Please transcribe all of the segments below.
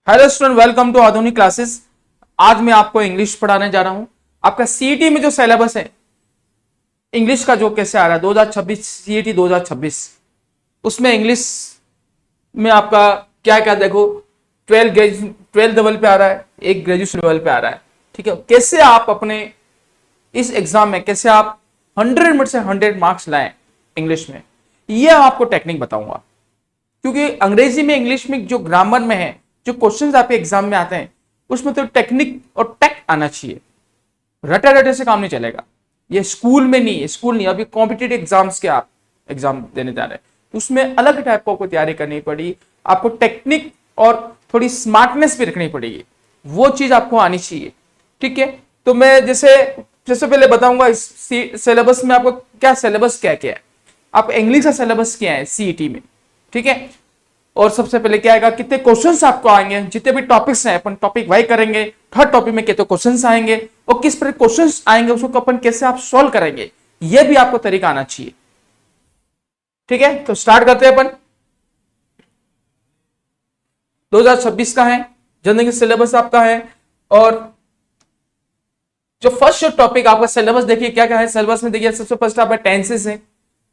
Hello student, welcome to आधुनिक classes. आज मैं आपको इंग्लिश पढ़ाने जा रहा हूं। आपका सीईटी में जो सिलेबस है इंग्लिश का, जो कैसे आ रहा है 2026 सीईटी 2026, उसमें इंग्लिश में आपका क्या क्या देखो। 12 लेवल पे आ रहा है, एक ग्रेजुएशन लेवल पे आ रहा है। ठीक है, कैसे आप अपने इस एग्जाम में कैसे आप 100 में से 100 मार्क्स लाएं इंग्लिश में, यह आपको टेक्निक बताऊंगा। क्योंकि अंग्रेजी में, इंग्लिश में जो ग्रामर में है, जो क्वेश्चंस आपके एग्जाम में आते हैं, उसमें तो टेक्निक और टैक्ट आना चाहिए। रटे रटे से काम नहीं चलेगा। ये स्कूल में नहीं है, स्कूल नहीं, अभी कॉम्पिटिटिव एग्जाम्स के आप एग्जाम देने जा रहे हैं, तो उसमें अलग टाइप को आपको तैयारी करनी पड़ी। आपको टेक्निक और थोड़ी स्मार्टनेस भी रखनी पड़ेगी, वो चीज आपको आनी चाहिए। ठीक है, तो मैं जैसे पहले बताऊंगा इस सिलेबस में आपको क्या सिलेबस क्या क्या है। आप इंग्लिश का सिलेबस क्या है सीईटी में, ठीक है। और सबसे पहले क्या आएगा, कितने क्वेश्चंस आपको आएंगे, जितने भी टॉपिक्स हैं अपन टॉपिक वाइज करेंगे। हर टॉपिक में कितने क्वेश्चंस आएंगे और किस पर क्वेश्चंस आएंगे उसको अपन कैसे आप सॉल्व करेंगे, यह भी आपको तरीका आना चाहिए। ठीक है, तो स्टार्ट करते हैं अपन। 2026 का है, जनरल सिलेबस आपका है। और जो फर्स्ट टॉपिक आपका सिलेबस देखिए क्या क्या है। सिलेबस में देखिए सबसे फर्स्ट आपका टेंसेस है,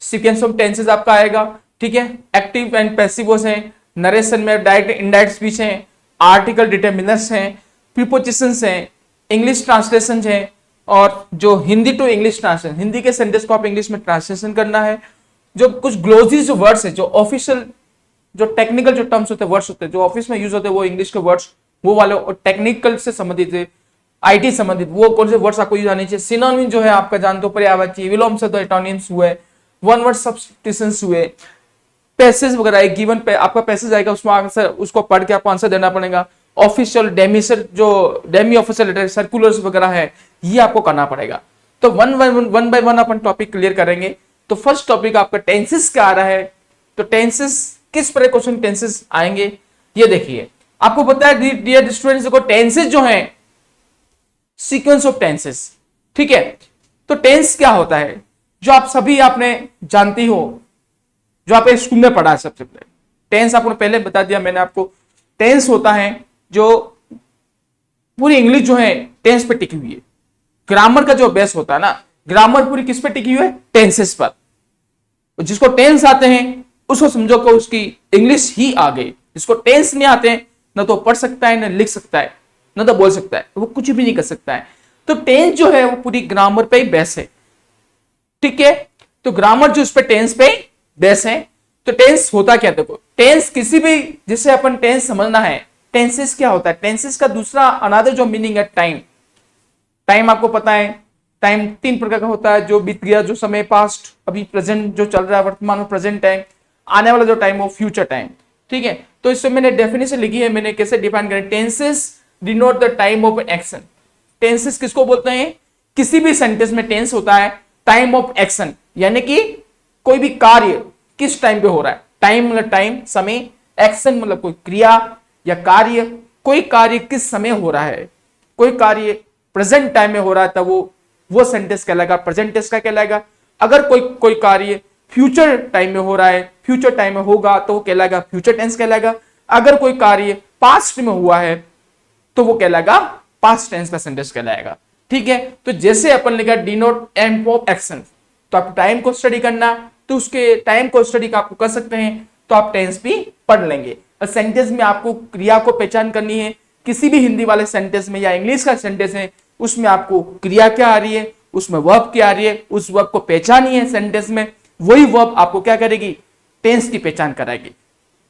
सीक्वेंस ऑफ टेंसेस आपका आएगा। ठीक है, एक्टिव एंड पैसिव है, नरेशन में डायरेक्ट इनडायरेक्ट स्पीच है, आर्टिकल डिटरमिनर्स हैं, प्रीपोजिशंस हैं, इंग्लिश ट्रांसलेशन है, और जो Hindi to English translation, Hindi के सेंटेंस को आप इंग्लिश में ट्रांसलेशन करना है। जो कुछ ग्लोजीज वर्ड्स है, जो ऑफिशियल जो टेक्निकल जो टर्म्स होते हैं, वर्ड्स होते हैं जो ऑफिस में यूज होते हैं, वो इंग्लिश के वर्ड्स वो वाले, और टेक्निकल से संबंधित है, आईटी संबंधित वो कौन से वर्ड्स आपको यूज आने चाहिए। सिनोनिम जो है आपका जानते हो, पर्यायवाची, विलोम शब्द, एटोनिम्स हुए, वन वर्ड सब्स्टिट्यूशंस हुए, पैसेज वगैरह एक गिवन पे आपका पैसेज आएगा, उसमें आंसर उसको पढ़ के आपको आंसर देना पड़ेगा। ऑफिशियल डेमिसर जो डेमी ऑफिशियल लेटर सर्कुलर्स वगैरह है, ये आपको करना पड़ेगा। तो one by one upon topic clear करेंगे। तो फर्स्ट टॉपिक आपका टेंसेस का आ रहा है। तो टेंसेस किस तरह क्वेश्चन टेंसेस आएंगे ये देखिए। आपको पता है डियर स्टूडेंट्स, देखो टेंसेस जो है सीक्वेंस ऑफ टेंसेस। ठीक है, तो टेंस क्या होता है जो आप सभी आपने जानती हो, जो आप स्कूल में पढ़ा है। सबसे पहले टेंस आपको पहले बता दिया मैंने आपको। टेंस होता है जो पूरी इंग्लिश जो है टेंस पे टिकी हुई है। ग्रामर का जो बेस होता है ना, ग्रामर पूरी किस पे टिकी हुई है, टेंसेस पर। जिसको टेंस आते हैं उसको समझो कि उसकी इंग्लिश ही आ गई। जिसको टेंस नहीं आते हैं, ना तो पढ़ सकता है, ना लिख सकता है, ना तो बोल सकता है, वो कुछ भी नहीं कर सकता है। तो टेंस जो है वो पूरी ग्रामर पे ही बेस है। ठीक है, तो ग्रामर जो उस पे टेंस पे बेस है। तो टेंस होता क्या, देखो टेंस किसी भी, जिसे अपन टेंस समझना है, टेंसेस क्या होता है। टेंसेस का दूसरा अनादर जो मीनिंग है टाइम। टाइम आपको पता है, टाइम 3 प्रकार का होता है, जो बीत गया, जो समय पास्ट, अभी प्रेजेंट जो चल रहा है वर्तमान में प्रेजेंट टाइम, आने वाला जो टाइम वो फ्यूचर टाइम। ठीक है, तो इसमें मैंने डेफिनेशन लिखी है, मैंने कैसे डिफाइन करें। Tenses denote the time of action. Tenses किसको बोलते हैं, किसी भी सेंटेंस में टेंस होता है टाइम ऑफ एक्शन, यानी कि कोई भी कार्य किस टाइम पे हो रहा है। टाइम मतलब टाइम, समय, एक्शन मतलब कोई क्रिया या कार्य, कोई कार्य किस समय हो रहा है। कोई कार्य प्रेजेंट टाइम में हो रहा है तब वो सेंटेंस कहलाएगा, प्रेजेंट टेंस का कहलाएगा। अगर कोई कार्य फ्यूचर टाइम में हो रहा है, फ्यूचर टाइम में होगा, तो वो कहलाएगा फ्यूचर टेंस कहलाएगा। अगर कोई कार्य पास्ट में हुआ है तो वो कहलाएगा पास्ट टेंस का सेंटेंस कहलाएगा। ठीक है, तो जैसे अपन लिखा डिनोट एंड ऑफ एक्शन, तो आप टाइम को स्टडी करना, तो उसके टाइम को स्टडी का आपको कर सकते हैं, तो आप टेंस भी पढ़ लेंगे। और सेंटेंस में आपको क्रिया को पहचान करनी है। किसी भी हिंदी वाले सेंटेंस में या इंग्लिश का सेंटेंस है, उसमें आपको क्रिया क्या आ रही है, उसमें वर्ब क्या आ रही है, उस वर्ब को पहचानी है सेंटेंस में, वही वर्ब आपको क्या करेगी, टेंस की पहचान कराएगी।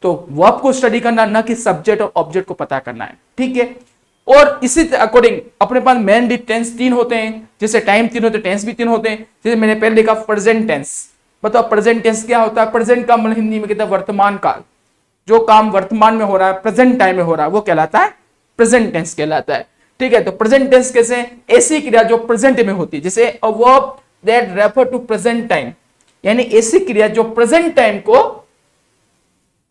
तो वर्ब को स्टडी करना, ना कि सब्जेक्ट और ऑब्जेक्ट को पता करना है। ठीक है, और इसी अकॉर्डिंग अपने पास मेन टेंस 3 होते हैं। जैसे टाइम 3 होते हैं, टेंस भी 3 होते हैं। जैसे मैंने पहले लिखा प्रेजेंट टेंस। बताओ प्रेजेंट टेंस क्या होता है। प्रेजेंट का मतलब हिंदी में कहते हैं वर्तमान काल। जो काम वर्तमान में हो रहा है, प्रेजेंट टाइम में हो रहा है, वो कहलाता है प्रेजेंट टेंस कहलाता है। ठीक है, तो प्रेजेंट टेंस कैसे, ऐसी क्रिया जो प्रेजेंट में होती है, जैसे a verb that refer to present time, यानी ऐसी क्रिया जो प्रेजेंट टाइम को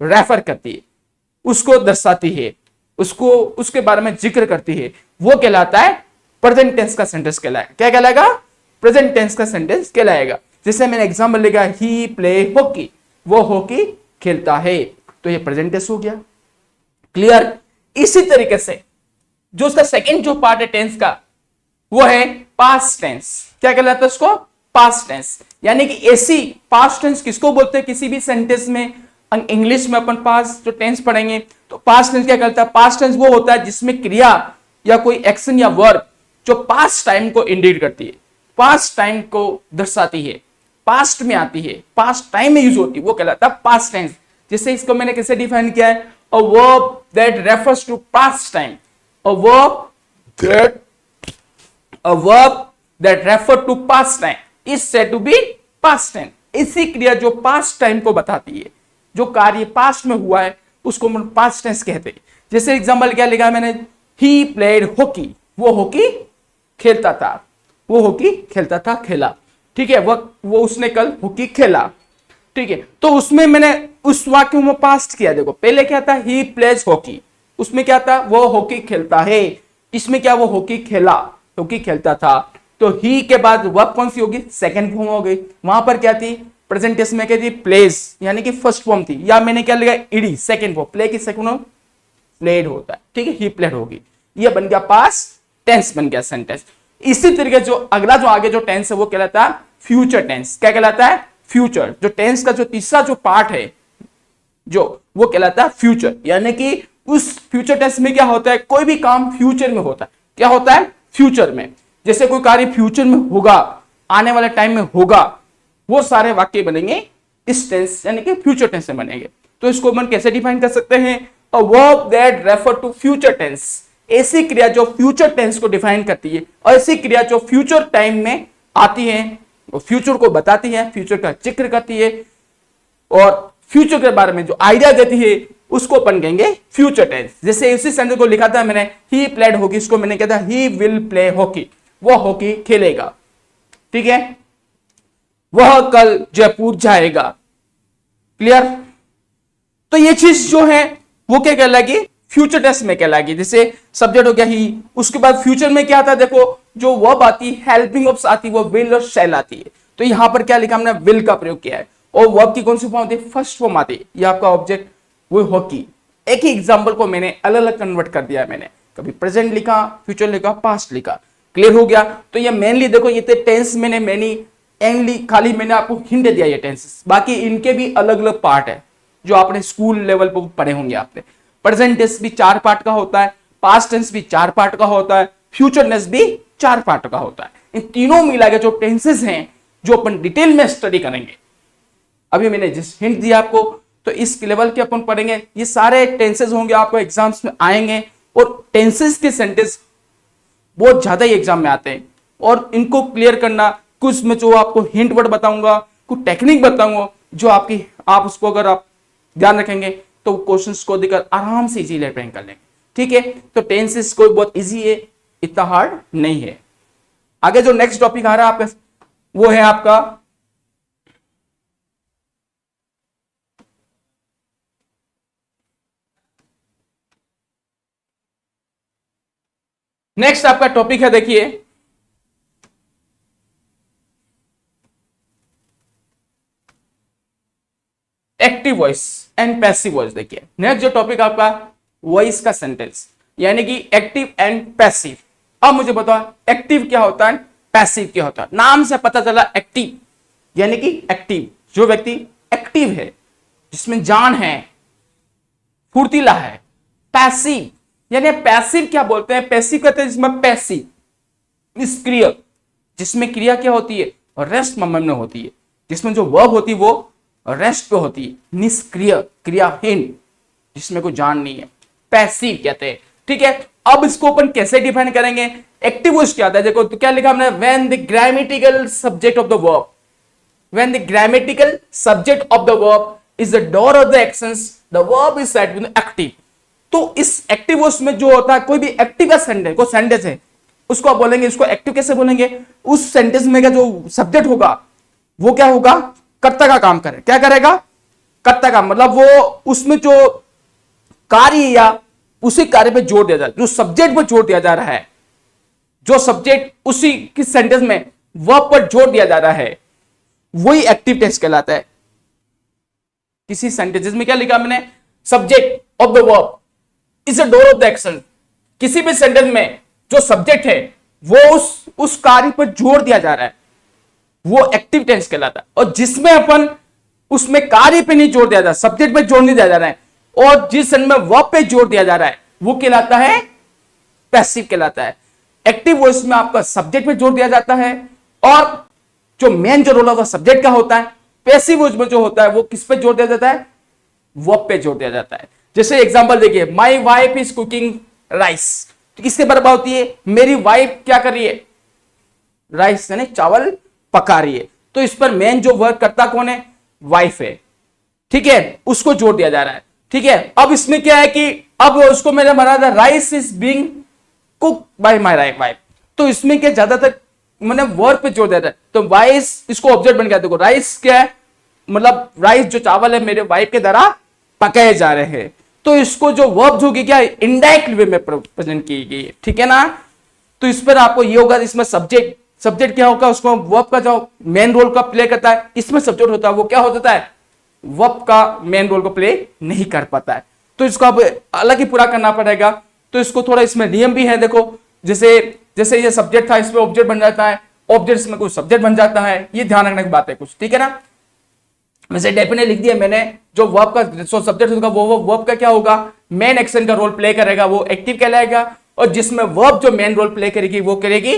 रेफर करती है, उसको दर्शाती है, उसको उसके बारे में जिक्र करती है, वो कहलाता है प्रेजेंट टेंस का सेंटेंस कहलाएगा। क्या कहलाएगा, प्रेजेंट टेंस का सेंटेंस कहलाएगा। जैसे मैंने एग्जांपल लिखा, ही प्ले हॉकी, वो हॉकी खेलता है, तो ये प्रेजेंट टेंस हो गया। क्लियर, इसी तरीके से जो उसका सेकंड जो पार्ट है टेंस का, वो है पास्ट टेंस। क्या कहलाता है उसको? Past tense. यानी कि ऐसी पास्ट टेंस किसको बोलते हैं? किसी भी सेंटेंस में इंग्लिश में अपन पास्ट जो टेंस पढ़ेंगे तो पास्ट टेंस क्या कहलाता है? पास्ट टेंस वो होता है जिसमें क्रिया या कोई एक्शन या वर्ब जो पास्ट टाइम को इंडिकेट करती है, पास्ट टाइम को दर्शाती है, पास्ट में आती है, पास्ट टाइम में यूज होती है, वो कहलाता है पास्ट टेंस। जैसे इसको मैंने कैसे डिफाइन किया है? A verb that refers to past time, a verb that refer to past time is said to be past time. ऐसी क्रिया जो पास्ट टाइम को बताती है, जो कार्य पास्ट में हुआ है, उसको हम पास्ट टेंस कहते हैं। जैसे एग्जांपल क्या लिखा मैंने? ही प्लेड हॉकी, वो हॉकी खेलता था, वो हॉकी खेलता था, खेला। ठीक है, वो उसने कल हॉकी खेला। ठीक है, तो उसमें मैंने उस वाक्य में पास्ट किया। देखो पहले क्या था? ही प्लेज हॉकी, उसमें क्या था? वो हॉकी खेलता है। इसमें क्या? वो हॉकी खेला, हॉकी खेलता था। तो ही के बाद वर्ब कौन सी होगी? सेकंड फॉर्म हो गई। वहां पर क्या थी? प्रेजेंट टेंस में क्या थी? प्लेज, यानी कि फर्स्ट फॉर्म थी। या मैंने क्या लिखा? ED, second form. प्ले की सेकंड फॉर्म प्लेड होता है। ठीक है, ही प्लेड होगी। ये बन गया पास्ट टेंस, बन गया सेंटेंस। इसी तरीके जो अगला जो आगे जो टेंस है वो कहलाता है फ्यूचर टेंस। क्या कहलाता है? फ्यूचर। जो टेंस का जो तीसरा जो पार्ट है जो वो कहलाता है फ्यूचर। यानी कि उस फ्यूचर टेंस में क्या होता है? कोई भी काम फ्यूचर में होता है। क्या होता है? फ्यूचर में। जैसे कोई कार्य फ्यूचर में होगा, आने वाले टाइम में होगा, वो सारे वाक्य बनेंगे इस टेंस यानी कि फ्यूचर टेंस में बनेंगे। तो इसको हम कैसे डिफाइन कर सकते हैं? A verb that refer to future tense, ऐसी क्रिया जो फ्यूचर टेंस को डिफाइन करती है, और ऐसी क्रिया जो फ्यूचर टाइम में आती है, वो फ्यूचर को बताती है, फ्यूचर का जिक्र करती है और फ्यूचर के बारे में जो आइडिया देती है, उसको अपन कहेंगे फ्यूचर टेंस। जैसे इसी सेंटेंस को लिखा था मैंने, ही प्लेड हॉकी, इसको मैंने कहा था ही विल प्ले हॉकी, वो हॉकी खेलेगा। ठीक है, वह कल जयपुर जाएगा। क्लियर? तो ये चीज जो है वो क्या कहलाएगी? फ्यूचर टेंस में कहलाएगी। जैसे सब्जेक्ट हो गया ही, उसके बाद फ्यूचर में क्या आता है? देखो जो वर्ब आती है, हेल्पिंग ऑफ आती है, वो विल और शैल आती है। तो यहां पर क्या लिखा हमने? विल का प्रयोग किया है। और वर्ब की कौन सी फॉर्म आती है? फर्स्ट फॉर्म आती है। ये आपका ऑब्जेक्ट वो हॉकी। एक ही एग्जांपल को मैंने अलग अलग कन्वर्ट कर दिया है। मैंने कभी प्रेजेंट लिखा, फ्यूचर लिखा, पास्ट लिखा। क्लियर हो गया? तो ये मेनली देखो ये टेंस मैंने एनली खाली मैंने आपको हिंट दिया ये टेंसेस। बाकी इनके भी अलग अलग पार्ट है जो आपने स्कूल लेवल पर पढ़े होंगे आपने। प्रेजेंट टेंस भी 4 पार्ट का होता है, पास्ट टेंस भी 4 पार्ट का होता है, फ्यूचर टेंस भी 4 पार्ट का होता है। इन तीनों मिला के जो टेंसेस हैं जो अपन डिटेल में स्टडी करेंगे, अभी मैंने जिस हिंट दिया आपको, तो इस लेवल के अपन पढ़ेंगे। ये सारे टेंसेस होंगे, आपको एग्जाम्स में आएंगे। और टेंसेस के सेंटेंस बहुत ज्यादा ही एग्जाम में आते हैं, और इनको क्लियर करना कुछ में जो आपको हिंट वर्ड बताऊंगा, कुछ टेक्निक बताऊंगा, जो आप उसको अगर आप ध्यान रखेंगे तो क्वेश्चंस को देखकर आराम से इजीली अटेंड कर लेंगे। ठीक है, तो टेंसेस कोई बहुत इजी है, इतना हार्ड नहीं है। आगे जो नेक्स्ट टॉपिक आ रहा है आपका, वो है आपका नेक्स्ट आपका टॉपिक है, देखिए active voice and passive voice. देखिए नेक्स्ट जो टॉपिक आपका वॉइस का सेंटेंस, यानी कि एक्टिव एंड पैसिव। अब मुझे बताओ एक्टिव क्या होता है, पैसिव क्या होता है? नाम से पता चला एक्टिव यानी कि एक्टिव, जो व्यक्ति एक्टिव है, जिसमें जान है, फुर्तीला है। पैसिव यानी पैसिव क्या बोलते हैं? पैसिव कहते हैं जिसमें पैसिव, निष्क्रिय, जिसमें क्रिया क्या होती है? रेस्ट मोमेंट में होती है, जिसमें जो वर्ब होती है वो रेस्ट पे होती है। निष्क्रिय, क्रियाहीन, जिसमें कोई जान नहीं है, पैसिव कहते हैं। ठीक है, अब इसको अपन कैसे डिफाइन करेंगे? एक्टिव वॉइस क्या आता है? देखो तो क्या लिखा हमने? When the grammatical subject of the verb, when the grammatical subject of the verb is the door of the actions, the verb is said with active. तो इस एक्टिव वॉइस में जो होता है, कोई भी एक्टिव का सेंटेंस, कोई सेंटेंस है, उसको आप बोलेंगे, इसको एक्टिव कैसे बोलेंगे? उस सेंटेंस में का जो सब्जेक्ट होगा वो क्या होगा? कर्ता का काम करे। क्या करेगा? कर्ता का, मतलब वो उसमें जो कार्य या उसी कार्य पे जोर दिया जा रहा है, जो सब्जेक्ट पर जोर दिया जा रहा है, जो सब्जेक्ट उसी किस सेंटेंस में वर्ब पर जोर दिया जा रहा है, वही एक्टिव टेंस कहलाता है। किसी सेंटेंस में क्या लिखा मैंने? Subject of the verb, is a door of the action. किसी भी सेंटेंस में जो सब्जेक्ट है वो उस कार्य पर जोर दिया जा रहा है, वो एक्टिव टेंस कहलाता है। और जिसमें अपन उसमें कार्य पे नहीं जोर दिया जा रहा, सब्जेक्ट पे जोर नहीं दिया जा रहा है, और जिस सेंटेंस में वर्ब पे जोर दिया जा रहा है, वो कहलाता है पैसिव कहलाता है। एक्टिव वॉइस में आपका सब्जेक्ट पे जोर दिया जाता है, और जो मेन जो रोल होगा सब्जेक्ट का होता है। पैसिव वॉइस में जो होता है वो किस पे जोर दिया जाता है, वर्ब पे जोर दिया जाता है। जैसे एग्जांपल देखिए, my wife is cooking rice, तो किससे बर्बाद होती है, मेरी वाइफ क्या कर रही है, राइस यानी चावल पका रही है। तो इस पर मेन जो वर्क करता कौन है, वाइफ है, ठीक है, उसको जोर दिया जा रहा है, ठीक है। अब इसमें क्या है कि अब उसको मैंने बना था rice is being cook by my wife, तो इसमें क्या ज्यादातर मैंने वर्ब पे जोर दिया था, तो वाइस इसको ऑब्जेक्ट बन गया। देखो राइस क्या है, मतलब राइस जो चावल है मेरे वाइफ के द्वारा पकाए जा रहे हैं, तो इसको जो वर्ब होगी क्या इनडायरेक्ट वे में प्रेजेंट की गई है, ठीक है ना। तो इस पर आपको ये होगा, इसमें सब्जेक्ट क्या होगा, उसको वर्ब का जो मेन रोल का प्ले करता है, इसमें सब्जेक्ट होता है वो क्या हो जाता है, वर्ब का मेन रोल को प्ले नहीं कर पाता है। तो इसको अब अलग ही पूरा करना पड़ेगा। तो इसको थोड़ा इसमें नियम भी है, देखो जैसे ये सब्जेक्ट था, इसमें ऑब्जेक्ट बन जाता है, ऑब्जेक्ट में कुछ सब्जेक्ट बन जाता है, ये ध्यान रखने की बात है कुछ, ठीक है ना। वैसे डेफिनेट लिख दिया मैंने, जो वर्ब का जो सब्जेक्ट होगा वो वर्ब का क्या होगा, मेन एक्शन का रोल प्ले करेगा, वो एक्टिव कहलाएगा। और जिसमें वर्ब जो मेन रोल प्ले करेगी वो करेगी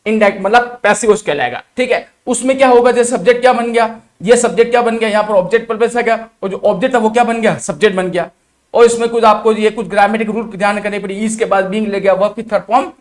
इनडायरेक्ट, मतलब पैसिव कहलाएगा, ठीक है। उसमें क्या होगा, जैसे सब्जेक्ट क्या बन गया, ये सब्जेक्ट क्या बन गया, यहाँ पर ऑब्जेक्ट पर पैसा गया, और जो ऑब्जेक्ट था वो क्या बन गया, सब्जेक्ट बन गया। और इसमें कुछ आपको ये कुछ ग्रामेटिक रूल ध्यान करने पड़ी, इसके बाद बीइंग ले गया, वर्ब की थर्ड फॉर्म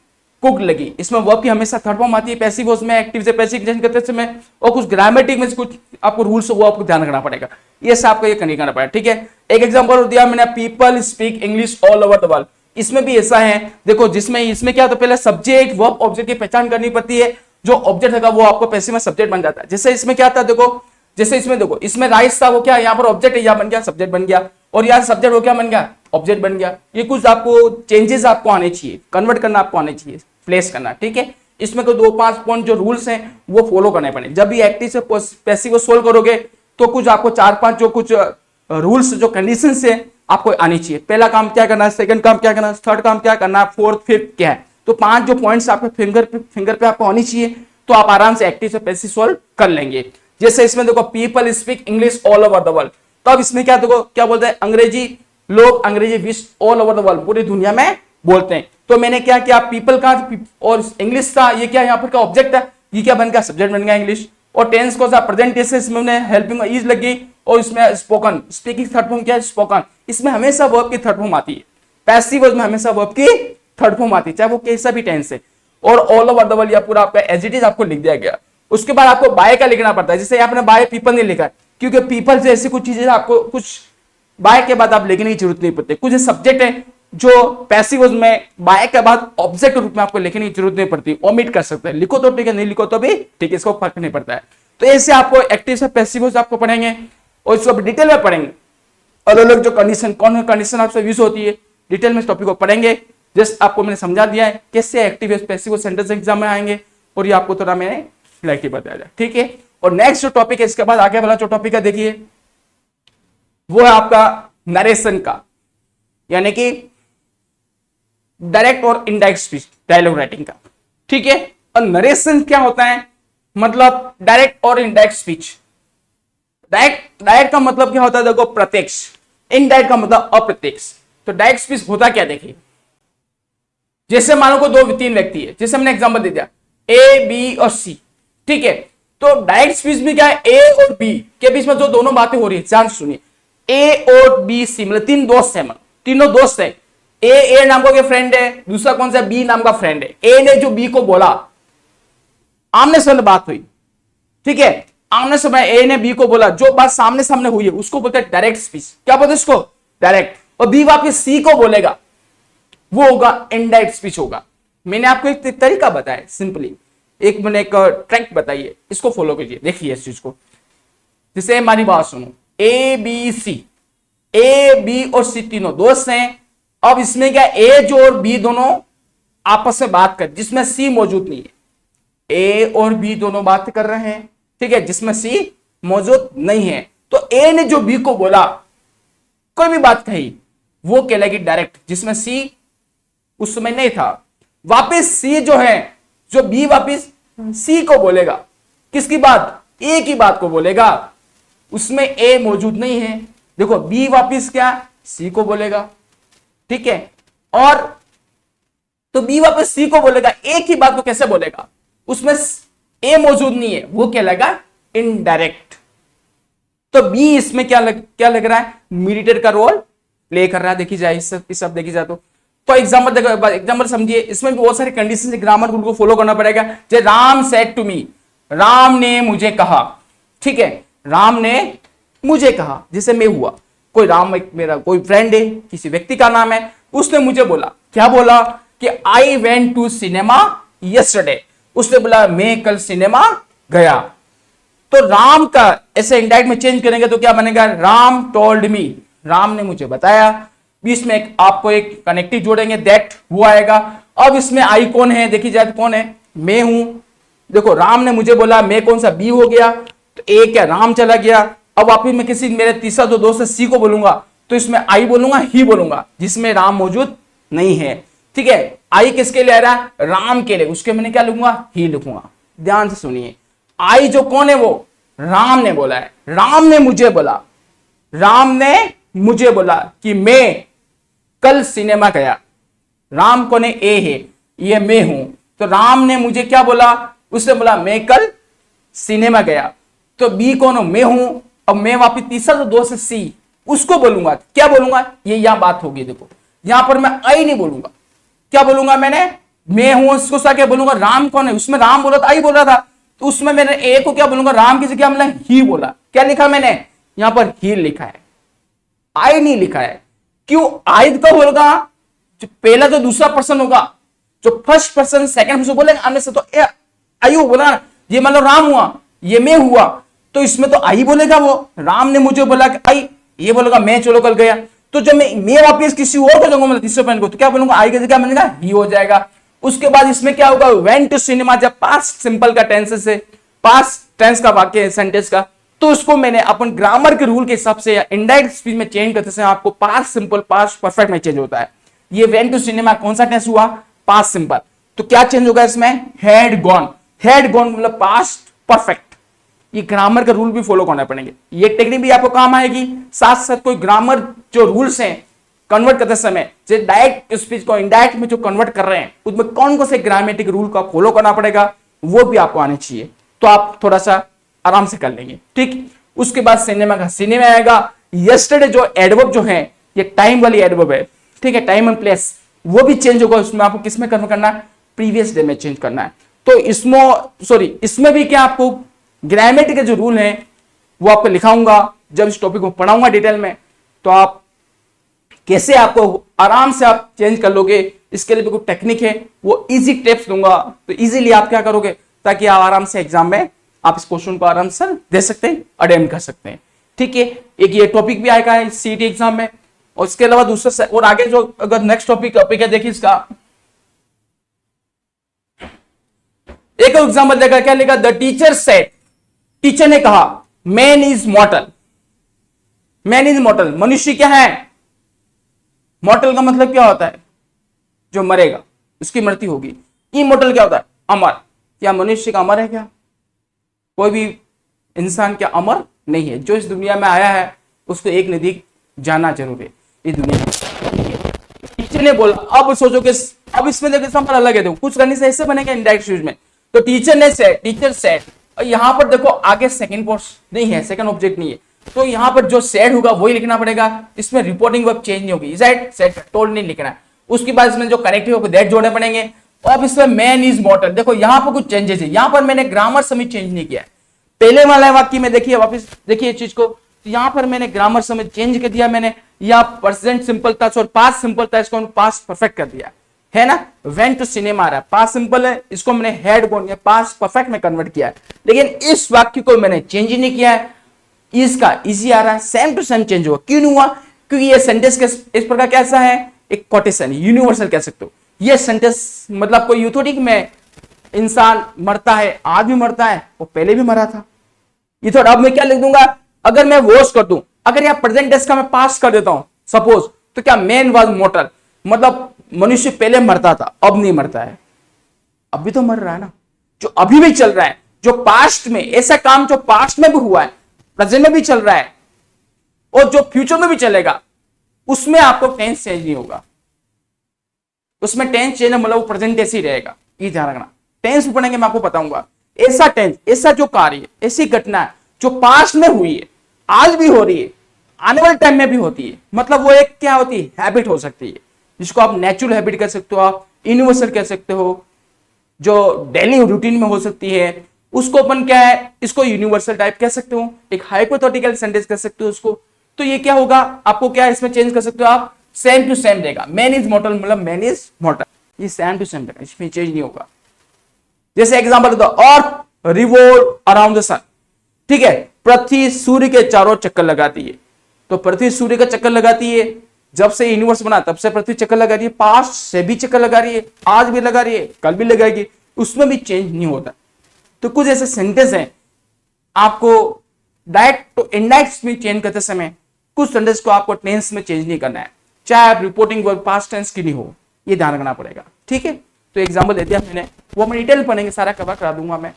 कुक लगी। इसमें वर्ब की हमेशा थर्ड फॉर्म आती है पैसिव वॉइस में, एक्टिव से पैसिव चेंज करते समय, और कुछ ग्रामेटिक में कुछ आपको रूल्स वो आपको ध्यान रखना पड़ेगा, ये सब आपको ये नहीं करना पड़ेगा, ठीक है। एक एग्जांपल दिया मैंने, people speak English all over the world. इसमें भी ऐसा है, देखो जिसमें इसमें क्या, तो पहले सब्जेक्ट वर्ब ऑब्जेक्ट की पहचान करनी पड़ती है। जो ऑब्जेक्ट होगा वो आपको पैसिव में सब्जेक्ट बन जाता है। जैसे इसमें क्या था, देखो जैसे इसमें देखो, इसमें राइस था, वो क्या यहाँ पर ऑब्जेक्ट है, यहाँ बन गया सब्जेक्ट बन गया, और यहाँ सब्जेक्ट वो क्या बन गया, ऑब्जेक्ट बन गया। ये कुछ आपको चेंजेस आपको आने चाहिए, कन्वर्ट करना आपको आने चाहिए, प्लेस करना, ठीक है। इसमें को 2-5 पॉइंट जो रूल्स हैं वो फॉलो करने पड़े। जब भी एक्टिव से पैसिव को सोल्व करोगे तो कुछ आपको 4-5 जो कुछ रूल्स जो कंडीशंस है आपको आनी चाहिए। पहला काम क्या करना है, सेकंड काम क्या करना है, थर्ड काम क्या करना है, फोर्थ फिफ्थ क्या है। तो 5 जो पॉइंट्स आपके फिंगर पे आपको आनी चाहिए, तो आप आराम से एक्टिव से पैसिव सोल्व कर लेंगे। जैसे इसमें देखो, people speak English all over the world, तो अब इसमें क्या देखो क्या बोलते हैं, अंग्रेजी लोग अंग्रेजी विश्व ऑल ओवर द वर्ल्ड, पूरी दुनिया में बोलते हैं। तो मैंने क्या किया, पीपल का और इंग्लिश था, ये क्या यहाँ पर का ऑब्जेक्ट है, ये क्या बन गया, सब्जेक्ट बन गया इंग्लिश। और टेंस को सा प्रेजेंट टेंस है, इसमें मैंने हेल्पिंग इज लगी, और इसमें स्पोकन, स्पीकिंग थर्ड फॉर्म क्या है, स्पोकन। इसमें हमेशा वर्ब की थर्ड फॉर्म आती है, पैसिव वॉइस में हमेशा वर्ब की थर्ड फॉर्म आती है, चाहे वो कैसा भी टेंस है। और ऑल ओवर द वर्ल्ड या पूरा आपका एज इट इज आपको लिख दिया गया। उसके बाद आपको बाय का लिखना पड़ता है। जैसे आपने बाय पीपल नहीं लिखा, क्योंकि पीपल से ऐसी कुछ चीजें आपको कुछ बाय के बाद आप लिखने की जरूरत नहीं पड़ती। कुछ सब्जेक्ट है जो पैसिव में बाय के बाद ऑब्जेक्ट के रूप में आपको लिखने की जरूरत नहीं पड़ती, ओमिट कर सकते हैं, लिखो तो ठीक है, नहीं लिखो तो भी ठीक है, इसको फर्क नहीं पड़ता है। तो ऐसे आपको एक्टिव से पैसिव आपको पढ़ेंगे, और इसको डिटेल में पढ़ेंगे, अलग अलग जो कंडीशन, कौन कंडीशन आपसे यूज होती है, डिटेल में इस टॉपिक को पढ़ेंगे। जस्ट आपको मैंने समझा दिया है कैसे एक्टिव पैसिव सेंटेंस एग्जाम में आएंगे, और ये आपको थोड़ा मैंने फ्लैक्टिव बताया जाए, ठीक है। और नेक्स्ट जो टॉपिक है, इसके बाद आगे वाला जो टॉपिक है देखिए, वो है आपका नरेशन का, यानी कि डायरेक्ट और इनडायरेक्ट स्पीच, डायलॉग राइटिंग का, ठीक है। और नरेशन क्या होता है, मतलब डायरेक्ट और इनडायरेक्ट स्पीच। डायरेक्ट का मतलब क्या होता है, देखो प्रत्यक्ष, इनडायरेक्ट का मतलब अप्रत्यक्ष। तो डायरेक्ट स्पीच होता क्या, देखिए जैसे मानो को 2-3 व्यक्ति है, जैसे हमने एग्जांपल दे दिया ए बी और सी, ठीक है। तो डायरेक्ट स्पीच में क्या है, ए और बी के बीच में जो दोनों बातें हो रही है, ध्यान सुनिए, ए और बी सी मतलब 3 दोस्त है, तीनों दोस्त है। ए नाम का फ्रेंड है, दूसरा कौन सा, बी नाम का फ्रेंड है। ए ने जो बी को बोला, आमने सामने बात हुई, ठीक है, आमने सामने ए ने बी को बोला, जो बात सामने सामने हुई है उसको बोलते हैं डायरेक्ट स्पीच। क्या बोलते हैं इसको, डायरेक्ट। और बी वापस सी को बोलेगा, वो होगा इनडायरेक्ट स्पीच होगा। मैंने आपको एक तरीका बताया, सिंपली मैंने एक ट्रैक बताइए, इसको फॉलो कीजिए, देखिए इस चीज को। जैसे हमारी बात सुनो, ए बी और सी तीनों दोस्त हैं। अब इसमें क्या, ए जो और बी दोनों आपस में बात कर, जिसमें सी मौजूद नहीं है। ए और बी दोनों बात कर रहे हैं, ठीक है, जिसमें सी मौजूद नहीं है। तो ए ने जो बी को बोला, कोई भी बात कही, वो कहलाएगी डायरेक्ट, जिसमें सी उस समय नहीं था। वापस सी जो है, जो बी वापस सी को बोलेगा, किसकी बात, ए की बात को बोलेगा, उसमें ए मौजूद नहीं है। देखो बी वापस क्या सी को बोलेगा, ठीक है, और तो बी वापस सी को बोलेगा, ए की बात को कैसे बोलेगा, उसमें ए मौजूद नहीं है, वो क्या लगा इनडायरेक्ट। तो बी इसमें क्या लग रहा है, मीडिएटर का रोल प्ले कर रहा है। देखी जाए इस सब देखी जाए तो एग्जांपल देखो, एग्जांपल समझिए, इसमें भी बहुत सारे कंडीशन ग्रामर रूल को फॉलो करना पड़ेगा। जैसे Ram said to me, Ram ने मुझे कहा, ठीक है, राम ने मुझे कहा, जिसे मैं हुआ, कोई राम मेरा कोई फ्रेंड है, किसी व्यक्ति का नाम है, उसने मुझे बोला, क्या बोला कि I went to cinema yesterday, उसने बोला मैं कल सिनेमा गया। तो राम का ऐसे इंडायरेक्ट में चेंज करेंगे तो क्या बनेगा, राम टोल्ड मी, राम ने मुझे बताया, बीच में आपको एक कनेक्टिव जोड़ेंगे दैट, वो आएगा। अब इसमें आई कौन है, देखी जाए तो कौन है, मैं हूं। देखो राम ने मुझे बोला, मैं कौन सा बी हो गया, तो ए क्या राम चला गया। अब वापिस मैं किसी मेरे तीसरा जो दोस्त है सी को बोलूंगा, तो इसमें आई बोलूंगा ही बोलूंगा, जिसमें राम मौजूद नहीं है, ठीक है। आई किसके लिए आ रहा है, राम के लिए, उसके मैंने क्या लिखूंगा, ही लिखूंगा। ध्यान से सुनिए, आई जो कौन है, वो राम ने बोला है, राम ने मुझे बोला, राम ने मुझे बोला कि मैं कल सिनेमा गया। राम कौन है, ए है, ये मैं हूं, तो राम ने मुझे क्या बोला, उसने बोला मैं कल सिनेमा गया। तो बी कौन हो, मैं हूं, अब मैं वापिस तीसरा जो दोस्त है सी, उसको बोलूंगा, क्या बोलूंगा, ये यहां बात होगी। देखो यहां पर मैं आई नहीं बोलूंगा, क्या बोलूंगा मैंने, मैं हूं, उसको क्या बोलूंगा, राम कौन है, उसमें राम बोला था, आई बोल रहा था, तो उसमें मैंने ए को क्या बोलूंगा, राम की जगह मैंने ही बोला। क्या लिखा मैंने, यहां पर ही लिखा है, आई नहीं लिखा है। क्यों, आई कब होगा, जो पहला जो दूसरा पर्सन होगा, जो फर्स्ट पर्सन सेकंड पर्सन बोलेंगे आने से, तो आई बोला, ये मतलब राम हुआ, ये मैं हुआ, तो इसमें तो आई बोलेगा, वो राम ने मुझे बोला कि आई, ये बोलेगा मैं चलो कल गया। तो जब मैं वापस किसी और को दूंगा, मतलब तीसरे पर्सन को, तो क्या बोलूंगा, आई की जगह बनेगा ही हो जाएगा। उसके बाद इसमें क्या होगा, वेंट टू सिनेमा, जब पास्ट सिंपल का टेंस है, पास्ट टेंस का वाक्य है सेंटेंस का, तो उसको मैंने अपन ग्रामर के रूल के हिसाब से या इनडायरेक्ट स्पीच में चेंज करते समय आपको पास्ट सिंपल पास्ट परफेक्ट में चेंज होता है। ये वेंट टू सिनेमा कौन सा टेंस हुआ, पास्ट सिंपल, तो क्या चेंज होगा इसमें, हैड गॉन, हैड गॉन मतलब पास्ट परफेक्ट। ये ग्रामर का रूल भी फॉलो करना पड़ेंगे, ये टेक्निक भी आपको काम आएगी। साथ साथ कोई ग्रामर जो रूल्स हैं कन्वर्ट करते समय, जैसे डायरेक्ट स्पीच को इनडायरेक्ट में जो कन्वर्ट कर रहे हैं, उसमें कौन कौन से ग्रामेटिक रूल का फॉलो करना पड़ेगा, वो भी आपको आने चाहिए, तो आप थोड़ा सा आराम से कर लेंगे, ठीक। उसके बाद सिनेमा का सिनेमा आएगा। यस्टरडे जो एडवर्ब जो है, ये टाइम वाली एडवर्ब है, ठीक है, टाइम एंड प्लेस, वो भी चेंज होगा। उसमें आपको किसमें कन्वर्ट करना है, प्रीवियस डे में चेंज करना है। तो इसमें भी क्या आपको ग्रामेटिक के जो रूल हैं वो आपको लिखाऊंगा जब इस टॉपिक को पढ़ाऊंगा डिटेल में, तो आप कैसे आपको आराम से आप चेंज कर लोगे, इसके लिए भी कोई टेक्निक है, वो इजी टिप्स दूंगा, तो इजीली आप क्या करोगे, ताकि आप आराम से एग्जाम में आप इस क्वेश्चन को आराम से दे सकते हैं, अटेम्प्ट कर सकते हैं, ठीक है। एक ये टॉपिक भी आएगा है सीईटी एग्जाम में, और इसके अलावा दूसरा और आगे जो अगर नेक्स्ट टॉपिक है, देखिए इसका एक एग्जाम्पल देखा, क्या लिखा, द टीचर सेड, टीचर ने कहा, मैन इज मॉर्टल, मैन इज मॉर्टल, मनुष्य क्या है, मॉर्टल का मतलब क्या होता है, जो मरेगा, उसकी मृत्यु होगी। इमॉर्टल क्या होता है, अमर। क्या मनुष्य का अमर है क्या, कोई भी इंसान क्या अमर नहीं है। जो इस दुनिया में आया है उसको एक न एक जाना जरूर है इस दुनिया में। टीचर ने बोला, अब सोचो कि अब इसमें देखो सवाल अलग है, कुछ करने से ऐसे बनेगा इनडायरेक्ट यूज में। तो टीचर ने सेड, टीचर सेड, और यहां पर देखो आगे सेकंड पोर्स नहीं है, सेकंड ऑब्जेक्ट नहीं है, तो यहां पर जो सेड होगा वही लिखना पड़ेगा। इसमें रिपोर्टिंग वर्ब चेंज नहीं होगी, सेड सेड टोल्ड नहीं लिखना है। उसके बाद इसमें जो कनेक्टिव होगा दैट जोड़ने पड़ेंगे। और अब इसमें मैन इज मॉर्टल, देखो यहां पर कुछ चेंजेस है, यहां पर मैंने ग्रामर समिट चेंज नहीं किया है। पहले वाला वाक्य में देखिए, वापस देखिए चीज को, तो यहां पर मैंने ग्रामर समिट चेंज कर दिया, मैंने या प्रेजेंट सिंपल था और पास्ट सिंपल था, इसको पास्ट परफेक्ट कर दिया है ना। वेंट टू सिनेमा आ रहा है, पास्ट सिंपल है, इसको मैंने हैड गॉन या पास्ट परफेक्ट में कन्वर्ट किया है। लेकिन इस वाक्य को मैंने चेंज नहीं किया है, इसका इजी आ रहा है, सेम टू सेम चेंज हुआ। क्यों नहीं हुआ, क्योंकि ये सेंटेंस के इस प्रकार कैसा है, एक कोटेशन, यूनिवर्सल कह सकते हो। ये सेंटेंस मतलब कोई यूथोटिक में इंसान मरता है, आज भी मरता है, वो पहले भी मरा था। ये थोड़ा अब मैं क्या लिख दूंगा, अगर मैं वॉश कर दूं, अगर यहाँ प्रेजेंट टेंस का मैं पास कर देता हूं सपोज, तो क्या मैन वाज मोर्टल, मतलब मनुष्य पहले मरता था, अब नहीं मरता है। अभी तो मर रहा है ना, जो अभी भी चल रहा है, जो पास्ट में, ऐसा काम जो पास्ट में भी हुआ है, प्रेजेंट में भी चल रहा है और जो फ्यूचर में भी चलेगा, उसमें आपको टेंस चेंज नहीं होगा। उसमें टेंस चेंज मतलब वो प्रेजेंट ऐसे ही रहेगा, ये ध्यान रखना। टेंस पढ़ेंगे मैं आपको बताऊंगा, ऐसा टेंस, ऐसा जो कार्य, ऐसी घटना है जो पास्ट में हुई है, आज भी हो रही है, आने वाले टाइम में भी होती है, मतलब वो एक क्या होती है, हैबिट हो सकती है, जिसको आप नेचुरल हैबिट कह सकते हो, आप यूनिवर्सल कह सकते हो, जो डेली रूटीन में हो सकती है, उसको अपन क्या है, इसको यूनिवर्सल टाइप कह सकते हो, एक हाइपोथेटिकल सेंटेंस कह सकते हो उसको। तो ये क्या होगा, आपको क्या इसमें चेंज कर सकते हो आप, सेम टू सेम देगा। मैन इज मॉर्टल मतलब मैन इज मॉर्टल, ये सेम टू सेम देगा, इसमें चेंज नहीं होगा। जैसे एग्जांपल दो, अर्थ रिवॉल्व अराउंड द सन, ठीक है, पृथ्वी सूर्य के चारों चक्कर लगाती है। तो पृथ्वी सूर्य का चक्कर लगाती है, जब से यूनिवर्स बना तब से पृथ्वी चक्कर लगा रही है, पास्ट से भी चक्कर लगा रही है, आज भी लगा रही है, कल भी लगाएगी, उसमें भी चेंज नहीं होता। तो कुछ ऐसे सेंटेंस हैं, आपको डायरेक्ट तो इनडायरेक्ट में चेंज करते समय कुछ सेंटेंस को आपको टेंस में चेंज नहीं करना है, चाहे आप रिपोर्टिंग वर्ब पास्ट टेंस की नहीं हो, ये ध्यान रखना पड़ेगा, ठीक है। तो एग्जांपल दे दिया मैंने, वो हम डिटेल पढ़ेंगे, सारा कवर करा दूंगा मैं,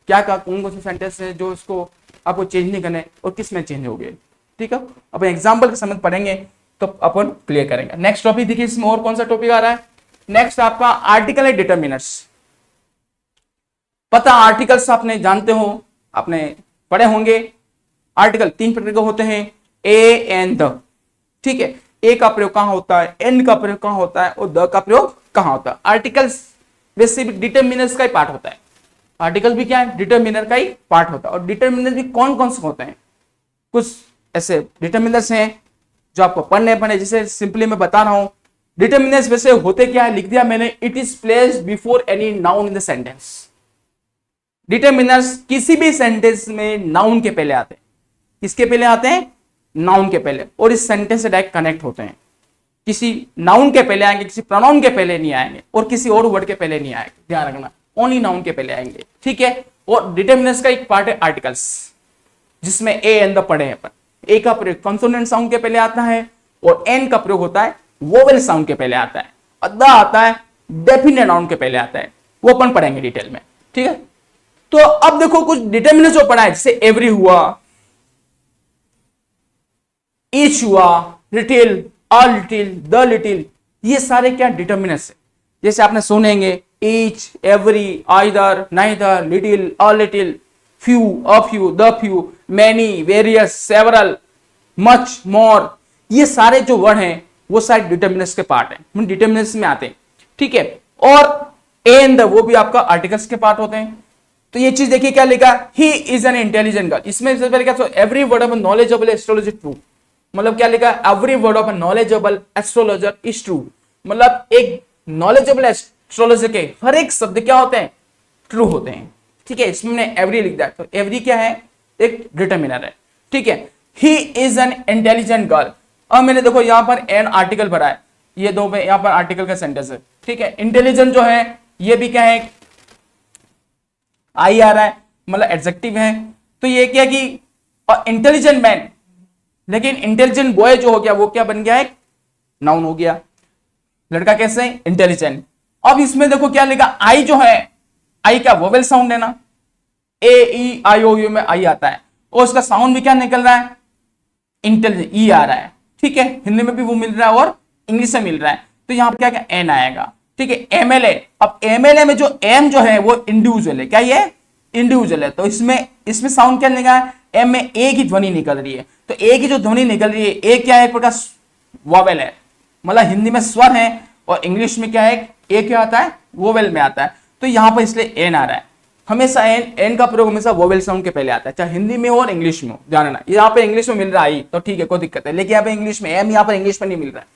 क्या क्या कौन कौन से सेंटेंस है जो उसको आपको चेंज नहीं करने और किस में चेंज हो गए, ठीक है। अपन एग्जाम्पल के समझ पढ़ेंगे तो अपन क्लियर करेंगे। नेक्स्ट टॉपिक देखिए, इसमें और कौन सा टॉपिक आ रहा है, नेक्स्ट आपका आर्टिकल है डिटरमिनर्स। पता आर्टिकल्स आपने जानते हो, आपने पढ़े होंगे। आर्टिकल तीन प्रकार के होते हैं, ए एंड द, ठीक है। ए का प्रयोग कहां होता है, एन का प्रयोग कहां होता है और द का प्रयोग कहां होता है। आर्टिकल्स वैसे भी डिटरमिनर्स का ही पार्ट होता है, आर्टिकल भी क्या है, डिटरमिनर का ही पार्ट होता है। और डिटरमिनर भी कौन कौन से होते हैं, कुछ ऐसे डिटरमिनर्स हैं जो आपको पढ़ने पड़े, जिसे सिंपली मैं बता रहा हूं। डिटरमिनर्स वैसे होते क्या है, लिख दिया मैंने, it is placed before any noun in the sentence. Determiners किसी भी सेंटेंस में नाउन के पहले आते हैं, किसके पहले आते हैं, नाउन के पहले, और इस सेंटेंस से डायरेक्ट कनेक्ट होते हैं। किसी नाउन के पहले आएंगे, किसी प्रोनाउन के पहले नहीं आएंगे और किसी और वर्ड के पहले नहीं आएंगे, ध्यान रखना, ओनली नाउन के पहले आएंगे, ठीक है। और डिटरमिनर्स का एक पार्ट है आर्टिकल्स, जिसमें ए एन द पढ़े हैं अपन। ए का प्रयोग कंसोनेंट साउंड के पहले आता है और एन का प्रयोग होता है वोवेल साउंड के पहले आता है, और द आता है डेफिनेट नाउन के पहले आता है, वो अपन पढ़ेंगे डिटेल में, ठीक है। तो अब देखो कुछ डिटरमिनर्स जो पढ़ा है, जैसे एवरी हुआ, ईच हुआ, little, a little, the little, ये सारे क्या डिटरमिनर्स है। जैसे आपने सुनेंगे each, every, either, neither, little, a little, few, a few, the few, many, various, several, much, more, ये सारे जो वर्ड हैं वो सारे डिटरमिनर्स के पार्ट हैं, डिटरमिनर्स में आते हैं, ठीक है। और एंड वो भी आपका आर्टिकल्स के पार्ट होते हैं। तो ये चीज देखिए क्या लिखा, he is an intelligent girl, इसमें सबसे पहले क्या, every word of a knowledgeable astrologer true, मतलब क्या लिखा, every word of a knowledgeable astrologer is true, मतलब एक नॉलेजेबल एस्ट्रोलॉजर के हर एक शब्द क्या होते हैं, ट्रू होते हैं, ठीक है। इसमें मैंने एवरी लिख दिया, तो एवरी क्या है, एक डिटरमिनर है, ठीक है। He is an intelligent girl, अब मैंने देखो यहां पर एन आर्टिकल भरा है, ये दो में यहां पर आर्टिकल का सेंटेंस है, ठीक है। इंटेलिजेंट जो है ये भी क्या है, आई आ रहा है, मतलब एडजेक्टिव है। तो ये क्या कि इंटेलिजेंट मैन, लेकिन इंटेलिजेंट बॉय जो हो गया वो क्या बन गया, एक नाउन हो गया, लड़का कैसे, इंटेलिजेंट। अब इसमें देखो क्या लिखा, आई जो है, आई क्या वोवेल साउंड है ना, ए ई आई ओ यू में आई आता है, और उसका साउंड भी क्या निकल रहा है, इंटेलिजेंट, ई आ रहा है, ठीक है। हिंदी में भी वो मिल रहा है और इंग्लिश में मिल रहा है, तो यहां पर क्या क्या एन आएगा, ठीक है। एमएलए, अब एमएलए में जो एम जो है वो इंडिविजुअल है, क्या ये इंडिविजुअल है, तो इसमें साउंड क्या निकला है, एम में ए की ध्वनि निकल रही है, तो ए की जो ध्वनि निकल रही है, ए क्या है, एक प्रकार वोवेल है, मतलब हिंदी में स्वर है और इंग्लिश में क्या है, ए क्या आता है, वोवेल में आता है, तो यहां पर इसलिए एन आ रहा है। हमेशा एन का प्रयोग हमेशा वोवेल साउंड के पहले आता है, चाहे हिंदी में हो और इंग्लिश में हो, जानना। यहाँ पे इंग्लिश में मिल रहा है तो ठीक है, कोई दिक्कत है, लेकिन यहाँ पे इंग्लिश में एम, यहाँ पर इंग्लिश में नहीं मिल रहा है।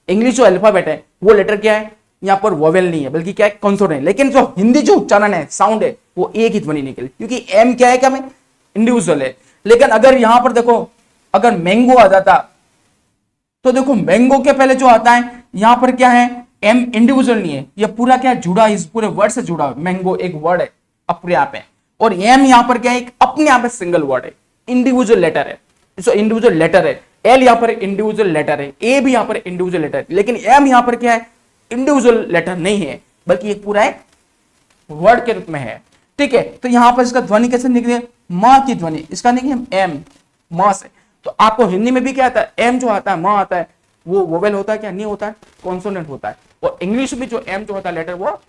इंग्लिश जो अल्फाबेट है वो लेटर क्या है, यहाँ पर वोवेल नहीं है, बल्कि क्या है, कॉन्सोनेंट। लेकिन जो हिंदी जो उच्चारण है, साउंड है, वो ए की ध्वनि निकली, क्योंकि एम क्या है, क्या में इंडिविजुअल है। लेकिन अगर यहां पर देखो, अगर मैंगो आ जाता, तो देखो मैंगो के पहले जो आता है यहां पर क्या है, एम इंडिविजुअल नहीं है, ये पूरा क्या जुड़ा, इस पूरे वर्ड से जुड़ा, मैंगो एक वर्ड है अपने आप है, और एम यहां पर क्या है, एक अपने आप सिंगल वर्ड है, इंडिविजुअल लेटर है, इंडिविजुअल लेटर है, एल यहां पर इंडिविजुअल लेटर है, ए भी यहां पर इंडिविजुअल लेटर है, लेकिन एम यहां पर क्या है, इंडिविजुअल लेटर नहीं है, बल्कि एक पूरा एक वर्ड के रूप में है। ठीक है, तो यहां पर इसका ध्वनि कैसे निकले, मां की ध्वनि, इसका निकले एम, मां से। तो आपको हिंदी में भी क्या आता है, एम जो आता है, मां आता है, वो वोवेल होता है क्या, नहीं होता है, कॉन्सोनेंट होता है। और इंग्लिश में जो एम जो होता है लेटर, वो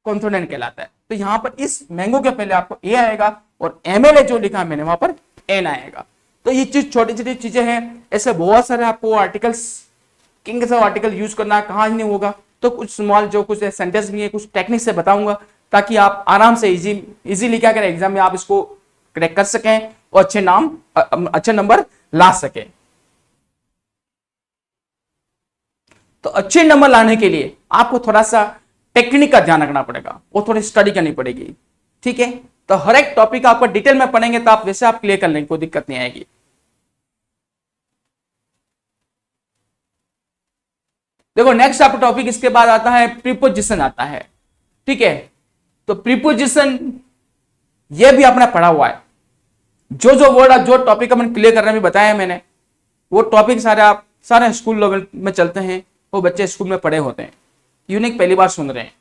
कॉन्सोनेंट कहलाता है। तो यहां पर इस मैंगो के पहले आपको ए आएगा और एमएलए जो लिखा है मैंने वहां पर एन आएगा। तो ये चीज छोटी छोटी चीजें हैं, ऐसे बहुत सारे आपको आर्टिकल्स, किंग से आर्टिकल यूज करना कहाँ नहीं होगा, तो कुछ स्मॉल जो कुछ सेंटेंस भी है, कुछ टेक्निक से बताऊंगा, ताकि आप आराम से इजीली क्या करें, एग्जाम में आप इसको क्रैक कर सकें और अच्छे नंबर ला सकें। तो अच्छे नंबर लाने के लिए आपको थोड़ा सा टेक्निक का ध्यान रखना पड़ेगा और थोड़ी स्टडी करनी पड़ेगी। ठीक है, तो हर एक टॉपिक आपको डिटेल में पढ़ेंगे तो आप वैसे आप क्लियर कर लेंगे, कोई दिक्कत नहीं आएगी। देखो नेक्स्ट आपका टॉपिक इसके बाद आता है प्रीपोजिशन आता है। ठीक है, तो प्रीपोजिशन ये भी आपने पढ़ा हुआ है, जो वर्ड जो टॉपिक अपन क्लियर करने में बताया मैंने, वो टॉपिक सारे आप सारे स्कूल लेवल में चलते हैं, वो बच्चे स्कूल में पढ़े होते हैं, यूनिक पहली बार सुन रहे हैं,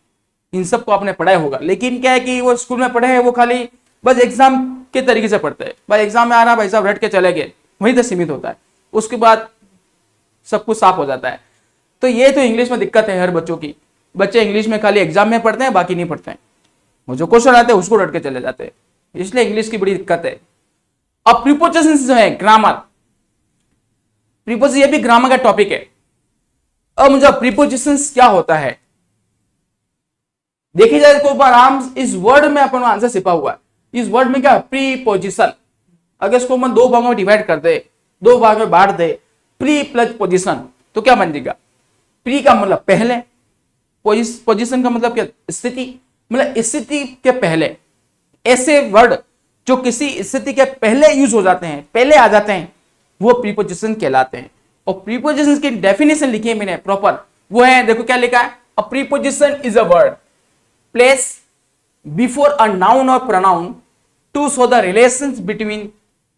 इन सबको आपने पढ़ा होगा। लेकिन क्या है कि वो स्कूल में पढ़े हैं, वो खाली बस एग्जाम के तरीके से पढ़ते हैं, बस एग्जाम में आ रहा भाई साहब रट के चले गए, वहीं तक सीमित होता है, उसके बाद सब कुछ साफ हो जाता है। तो ये तो इंग्लिश में दिक्कत है हर बच्चों की, बच्चे इंग्लिश में खाली एग्जाम में पढ़ते हैं, बाकी नहीं पढ़ते हैं, वो जो क्वेश्चन आते हैं उसको रट के चले जाते हैं, इसलिए इंग्लिश की बड़ी दिक्कत है। अब प्रीपोजिशन जो है, ग्रामर, प्रीपोजिशन ये भी ग्रामर का टॉपिक है। अब मुझे प्रीपोजिशन क्या होता है देखिए जाए तो आराम, इस वर्ड में अपन आंसर छिपा हुआ है। इस वर्ड में क्या प्रीपोजिशन, अगर इसको हम दो भागों में डिवाइड कर दे, दो भाग में बांट दे, प्री प्लस पोजिशन, तो क्या बन जाएगा, प्री का मतलब पहले, पोजिशन का मतलब क्या, स्थिति, मतलब स्थिति के पहले। ऐसे वर्ड जो किसी स्थिति के पहले यूज हो जाते हैं, पहले आ जाते हैं, वो प्रीपोजिशन कहलाते हैं। और प्रीपोजिशन की डेफिनेशन लिखी है मैंने प्रॉपर, वो है, देखो क्या लिखा है, a preposition is a word place before a noun और pronoun to show the relations between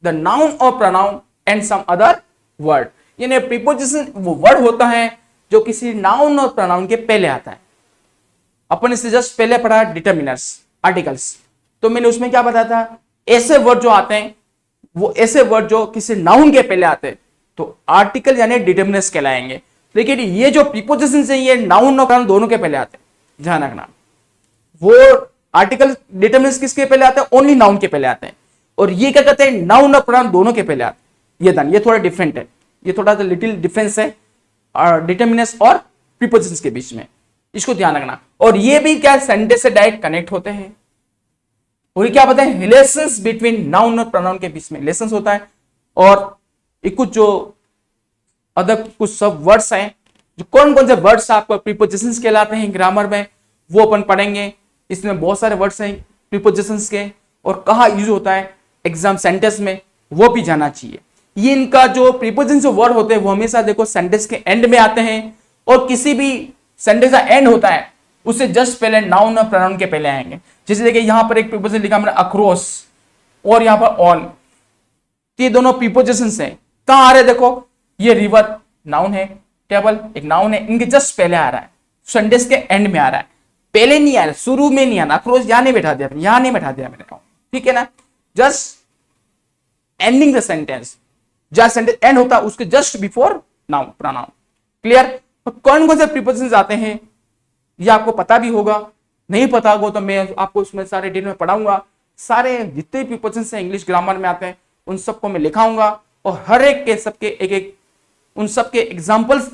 the noun और pronoun and some other word. यानी प्रीपोजिशन वो वर्ड होता है जो किसी नाउन और प्रोनाउन के पहले आता है। अपन इससे जस्ट पहले पढ़ा डिटरमिनर्स, आर्टिकल्स, तो मैंने उसमें क्या बताया था, ऐसे वर्ड जो आते हैं, वो ऐसे वर्ड जो किसी नाउन के पहले आते हैं तो आर्टिकल यानी डिटरमिनर्स कहलाएंगे। लेकिन ये जो प्रीपोजिशन है ये नाउन और प्रोनाउन दोनों के पहले आते हैं, ध्यान रखना। वो आर्टिकल डिटरमिनर्स किसके पहले आते हैं, ओनली नाउन के पहले आते हैं, और ये क्या कहते हैं, नाउन और प्रोनाउन दोनों के पहले आते हैं। ये थोड़ा डिफरेंट है, ये थोड़ा सा लिटिल डिफरेंस है डिटरमिनर्स और प्रीपोजिशंस के बीच में, इसको ध्यान रखना। और ये भी क्या सेंटेंस से डायरेक्ट कनेक्ट होते हैं। और ये क्या बताएं, रिलेशंस बिटवीन नाउन और प्रोनाउन के बीच में रिलेशंस होता है। और कुछ जो अदर कुछ सब वर्ड्स हैं, जो कौन कौन से वर्ड्स आपको प्रीपोजिशंस कहलाते हैं ग्रामर में, वो अपन पढ़ेंगे। इसमें बहुत सारे वर्ड्स हैं प्रीपोजिशंस के, और कहाँ यूज होता है एग्जाम सेंटेंस में, वो भी जाना चाहिए। ये इनका जो प्रीपोजिशन जो वर्ड होते हैं वो हमेशा देखो सेंटेंस के एंड में आते हैं, और किसी भी सेंटेंस का एंड होता है उससे जस्ट पहले नाउन और प्रोनाउन के पहले आएंगे। जैसे देखिए यहां पर एक प्रीपोजिशन लिखा मैंने अक्रॉस, और यहां पर ऑन, ये दोनों प्रीपोजिशंस हैं। कहां आ रहे देखो, ये रिवर नाउन है, टेबल एक नाउन है, इनके जस्ट पहले आ रहा है, सेंटेंस के एंड में आ रहा है, पहले नहीं आ रहा, शुरू में नहीं आना। अक्रॉस यहां नहीं बैठा दिया, यहां नहीं बैठा दिया मैंने, ठीक है ना, जस्ट एंडिंग द सेंटेंस, जहां सेंटेंस एंड होता है उसके just before noun pronoun. Clear. तो कौन कौन से प्रीपोजिशंस आते हैं ये आपको पता भी होगा, नहीं पता होगा तो मैं आपको उसमें सारे डिटेल में पढ़ाऊंगा। सारे जितने प्रीपोजिशंस हैं इंग्लिश ग्रामर में आते हैं उन सबको मैं लिखाऊंगा, और हर एक के सबके एक एक उन सबके एग्जाम्पल्स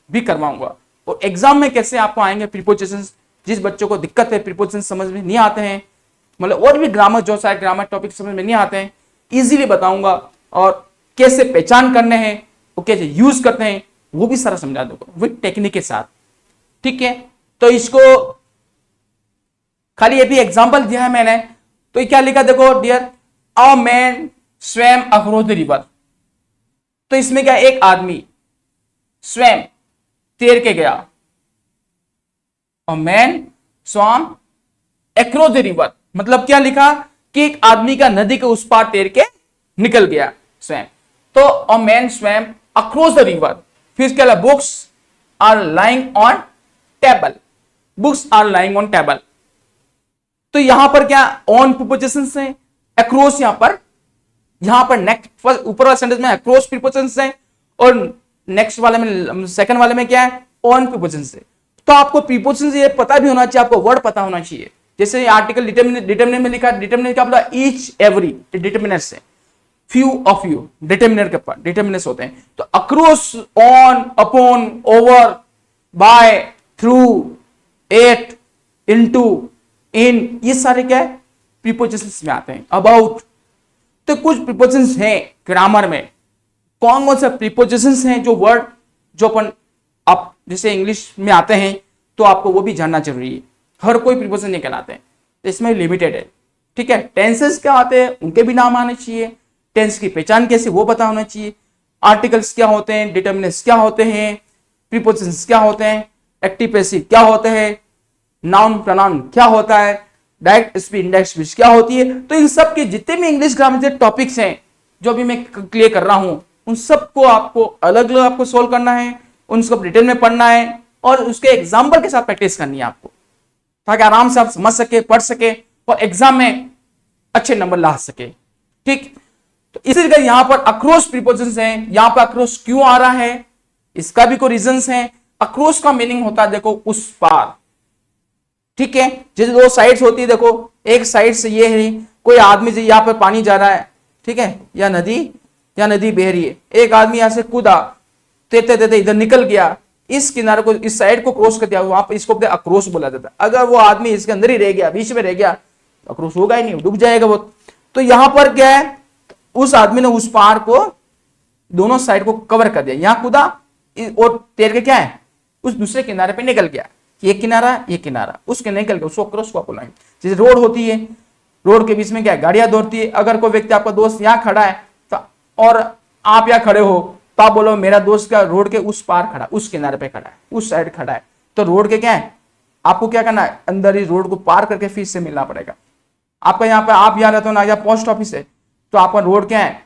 भी करवाऊंगा। और एग्जाम में कैसे आपको आएंगे प्रीपोजिशंस, जिस बच्चों को दिक्कत है प्रीपोजिशन समझ में नहीं आते हैं, मतलब और भी ग्रामर जो सारे ग्रामर टॉपिक समझ में नहीं आते हैं, इजीली बताऊंगा। और कैसे पहचान करने हैं, वो कैसे यूज करते हैं, वो भी सारा समझा दूंगा विद टेक्निक के साथ। ठीक है, तो इसको खाली ये भी एग्जांपल दिया है मैंने, तो ये क्या लिखा देखो, dear a man swam across the river. तो इसमें क्या, एक आदमी स्वयं तैर के गया, a man swam across the river, मतलब क्या लिखा कि एक आदमी का नदी के उस पार तैर के निकल गया स्वयं। तो a man swam across the river. फिर क्या, books are lying on table, books are lying on table. तो यहां पर क्या ऑन प्रीपोजिशंस हैं, अक्रॉस यहां पर नेक्स्ट ऊपर वाले सेंटेंस में अक्रॉस प्रीपोजिशंस हैं, और नेक्स्ट वाले में सेकंड वाले में क्या है, ऑन प्रीपोजिशंस है। तो आपको प्रीपोजिशंस ये पता भी होना चाहिए, आपको वर्ड पता होना चाहिए। जैसे आर्टिकल डिटरमिनर में लिखा, डिटरमिनर क्या बोला, ईच एवरी, डिटरमिनर से फ्यू ऑफ यू, डिटरमिनर के पास डिटरमिनर्स होते हैं। तो across, on, upon, over, by, through, at, into, in, ये सारे क्या है, प्रीपोजिशंस में आते हैं। अबाउट, तो कुछ प्रीपोजिशंस हैं ग्रामर में। कौन कौन से प्रीपोजिशंस हैं जो वर्ड जो अपन आप जैसे इंग्लिश में आते हैं, तो आपको वो भी जानना जरूरी है। हर कोई प्रीपोजिशन नहीं कहलाते हैं, तो इसमें लिमिटेड है, ठीक है। टेंसेस क्या होते हैं, उनके भी नाम आने चाहिए। टेंस की पहचान कैसे, वो पता होना चाहिए। आर्टिकल्स क्या होते हैं, डिटरमिनर्स क्या होते हैं, प्रीपोजिशंस क्या होते हैं, एक्टिव पैसिव क्या होते हैं, नाउन प्रोनाउन क्या होता है, डायरेक्ट स्पीच इंडायरेक्ट स्पीच क्या होती है। तो इन सब के जितने भी इंग्लिश ग्रामर के टॉपिक्स हैं जो अभी मैं क्लियर कर रहा हूं, उन सबको आपको अलग अलग आपको सोल्व करना है, उन सबको डिटेल में पढ़ना है, और उसके एग्जाम्पल के साथ प्रैक्टिस करनी है आपको, ताकि आराम से आप समझ सके, पढ़ सके, और एग्जाम में अच्छे नंबर ला सके, ठीक। तो इसी तरह यहां पर अक्रॉस प्रीपोजिशंस हैं। यहां पर अक्रॉस क्यों आ रहा है, इसका भी कोई रीजंस है। अक्रॉस का मीनिंग होता है देखो उस पार, ठीक है। जैसे दो साइड्स होती है, देखो एक साइड से ये है, कोई आदमी से यहां पर पानी जा रहा है, ठीक है, या नदी बह रही है, एक आदमी यहां से कूदा, तेते तेते इधर निकल गया, इस किनारे को, इस साइड को क्रॉस कर दिया, वहां पर इसको अक्रॉस बोला जाता है। अगर वो आदमी इसके अंदर ही रह गया, बीच में रह गया, तो अक्रॉस होगा ही नहीं, डूब जाएगा वो। तो यहां पर क्या है, उस आदमी ने उस पार को दोनों साइड को कवर कर दिया, यहां कूदा और तैर के क्या है उस दूसरे किनारे पे निकल गया, ये किनारा उसके निकल गया, उसको क्रॉस को बोलेंगे। जैसे रोड होती है, रोड के बीच में क्या है, गाड़ियां दौड़ती है। अगर कोई व्यक्ति, आपका दोस्त यहां खड़ा है तो, और आप यहां खड़े हो, तो आप बोलो मेरा दोस्त का रोड के उस पार खड़ा, उस किनारे पे खड़ा है, उस साइड खड़ा है। तो रोड के क्या है, आपको क्या करना है, अंदर ही रोड को पार करके फिर से मिलना पड़ेगा। आपका यहाँ पे, आप यहाँ रहते हो ना, यहाँ पोस्ट ऑफिस है, तो आपका रोड क्या है,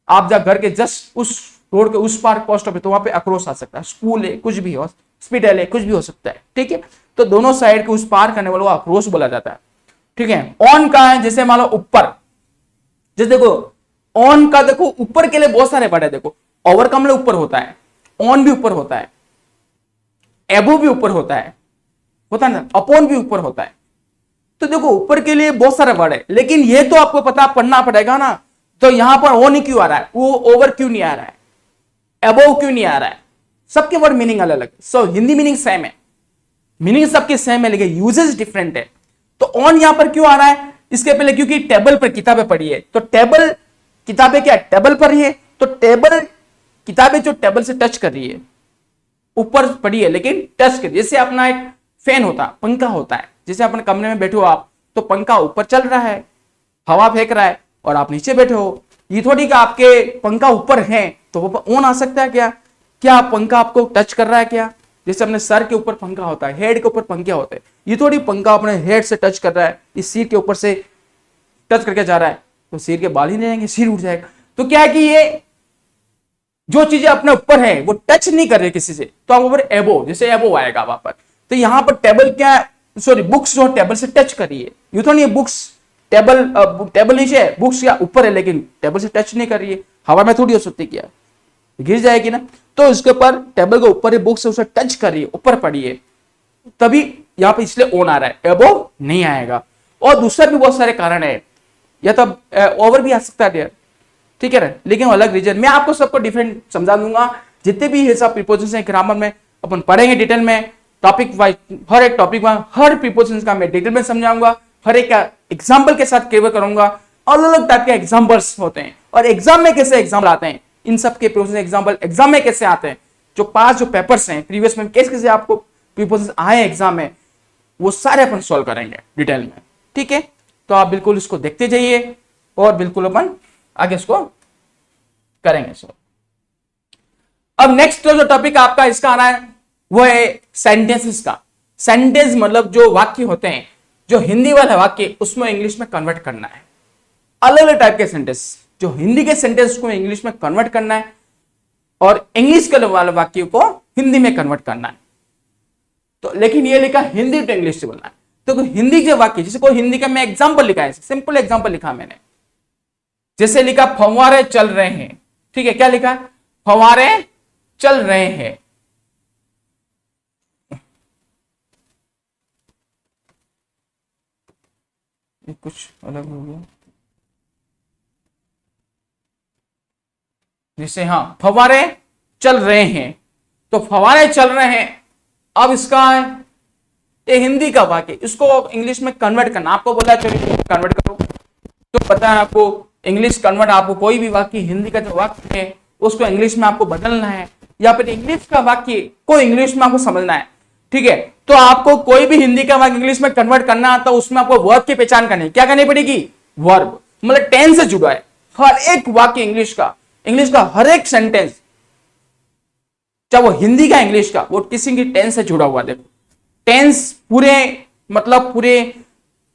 आप जब घर के जस्ट उस रोड के उस पार पोस्ट ऑफिस, तो वहां पे अक्रॉस आ सकता है। स्कूल है, कुछ भी हो, हॉस्पिटल है, कुछ भी हो सकता है, ठीक है। तो दोनों साइड के उस पार करने वाले को अक्रॉस बोला जाता है, ठीक है। ऑन का है, जैसे मान लो ऊपर, जैसे देखो ऑन का, देखो ऊपर के लिए बहुत सारे वर्ड है। देखो ओवर का मतलब ऊपर होता है, ऑन भी ऊपर होता है, एबो भी ऊपर होता है ना, अपॉन भी ऊपर होता है। तो देखो ऊपर के लिए बहुत सारे वर्ड है, लेकिन ये तो आपको पता पढ़ना पड़ेगा ना। तो यहां पर ऑन ही क्यों आ रहा है, वो ओवर क्यों नहीं आ रहा है, एबोव क्यों नहीं आ रहा है, सबके वर्ड मीनिंग अलग अलग। सो हिंदी मीनिंग सेम है, मीनिंग सबके सेम है, लेकिन यूजेस डिफरेंट है। तो ऑन यहां पर क्यों आ रहा है, इसके पहले क्योंकि टेबल पर किताबें पढ़ी है, तो टेबल किताबें क्या टेबल पर ही है, तो टेबल किताबें जो टेबल से टच कर रही है, ऊपर पड़ी है लेकिन टच कर, जैसे अपना एक फैन होता है, पंखा होता है, जैसे अपने कमरे में बैठे हो आप, तो पंखा ऊपर चल रहा है, हवा फेंक रहा है, और आप नीचे बैठे हो। ये थोड़ी कि आपके पंखा ऊपर है तो वो ऑन आ सकता है क्या, क्या पंखा आपको टच कर रहा है क्या। जैसे अपने सर के ऊपर पंखा होता है, हेड के ऊपर पंखे होते हैं, ये थोड़ी पंखा अपने हेड से टच कर रहा है, इस सिर के ऊपर से टच करके जा रहा है, तो सिर के बाल ही नहीं रहेंगे, सिर उठ जाएगा। तो क्या है कि ये जो चीजें अपने ऊपर है वो टच नहीं कर रहे किसी से, तो आप ऊपर एबो, जैसे एबो आएगा वहां पर। तो यहां पर टेबल क्या, सॉरी बुक्स जो टेबल से टच कर रही है, यू तो नहीं है बुक्स टेबल नीचे है, बुक्स या ऊपर है, लेकिन टेबल से टच नहीं कर रही है, हवा में थोड़ी हो सकती, क्या गिर जाएगी ना। तो इसके ऊपर टेबल के ऊपर है, बुक्स उसे टच कर रही है, ऊपर पड़ी है, तभी यहां पे इसलिए ऑन आ रहा है, एबो नहीं आएगा। और दूसरा भी बहुत सारे कारण है, या तो ओवर भी आ सकता है, ठीक है ना, लेकिन अलग रीजन। मैं आपको सबको डिफरेंट समझा दूंगा, जितने भी ये सब प्रीपोजिशन है ग्रामर में अपन पढ़ेंगे डिटेल में, टॉपिक वाइज, हर एक टॉपिक में हर प्रीपोजिशन का मैं डिटेल में समझाऊंगा, हर एक का एग्जाम्पल के साथ कवर करूंगा। अलग अलग टाइप के एग्जाम्पल्स होते हैं, और एग्जाम में कैसे एग्जाम्पल आते हैं, इन सब के प्रीपोजिशन एग्जाम्पल एग्जाम में कैसे आते हैं, जो 5 जो पेपर्स हैं प्रीवियस में कैसे कैसे आपको प्रीपोजिशन आए एग्जाम में, वो सारे अपन सॉल्व करेंगे डिटेल में, ठीक है। तो आप बिल्कुल इसको देखते जाइए, और बिल्कुल अपन आगे इसको करेंगे। सो अब नेक्स्ट जो टॉपिक आपका इसका आना है वो है सेंटेंसेस का। सेंटेंस मतलब जो वाक्य होते हैं, जो हिंदी वाला वाक्य उसमें इंग्लिश में कन्वर्ट करना है। अलग अलग टाइप के सेंटेंस, जो हिंदी के सेंटेंस को इंग्लिश में कन्वर्ट करना है और इंग्लिश के वाले वाक्य को हिंदी में कन्वर्ट करना है। तो लेकिन ये लिखा हिंदी टू इंग्लिश से बोलना है, तो हिंदी के वाक्य, जैसे कोई हिंदी का मैं एग्जांपल लिखा है, सिंपल एग्जांपल लिखा मैंने, जैसे लिखा फव्वारे चल रहे हैं, ठीक है, क्या लिखा है, फव्वारे चल रहे हैं। ये कुछ अलग हो गया, जैसे हाँ फव्वारे चल रहे हैं, तो फव्वारे चल रहे हैं, अब इसका ये हिंदी का वाक्य, इसको इंग्लिश में कन्वर्ट करना, आपको बोला चलिए कन्वर्ट करो, तो पता है आपको इंग्लिश कन्वर्ट, आपको कोई भी वाक्य हिंदी का जो वाक्य है उसको इंग्लिश में आपको बदलना है, या फिर इंग्लिश का वाक्य को इंग्लिश में आपको समझना है, ठीक है। तो आपको कोई भी हिंदी का वाक्य इंग्लिश में कन्वर्ट करना आता है, उसमें आपको वर्ब की पहचान करनी है, क्या करनी पड़ेगी, वर्ब, मतलब टेंस से जुड़ा है हर एक वाक्य, इंग्लिश का हर एक सेंटेंस, चाहे वो हिंदी का इंग्लिश का, वो किसी की टेंस से जुड़ा हुआ। देखो टेंस पूरे, मतलब पूरे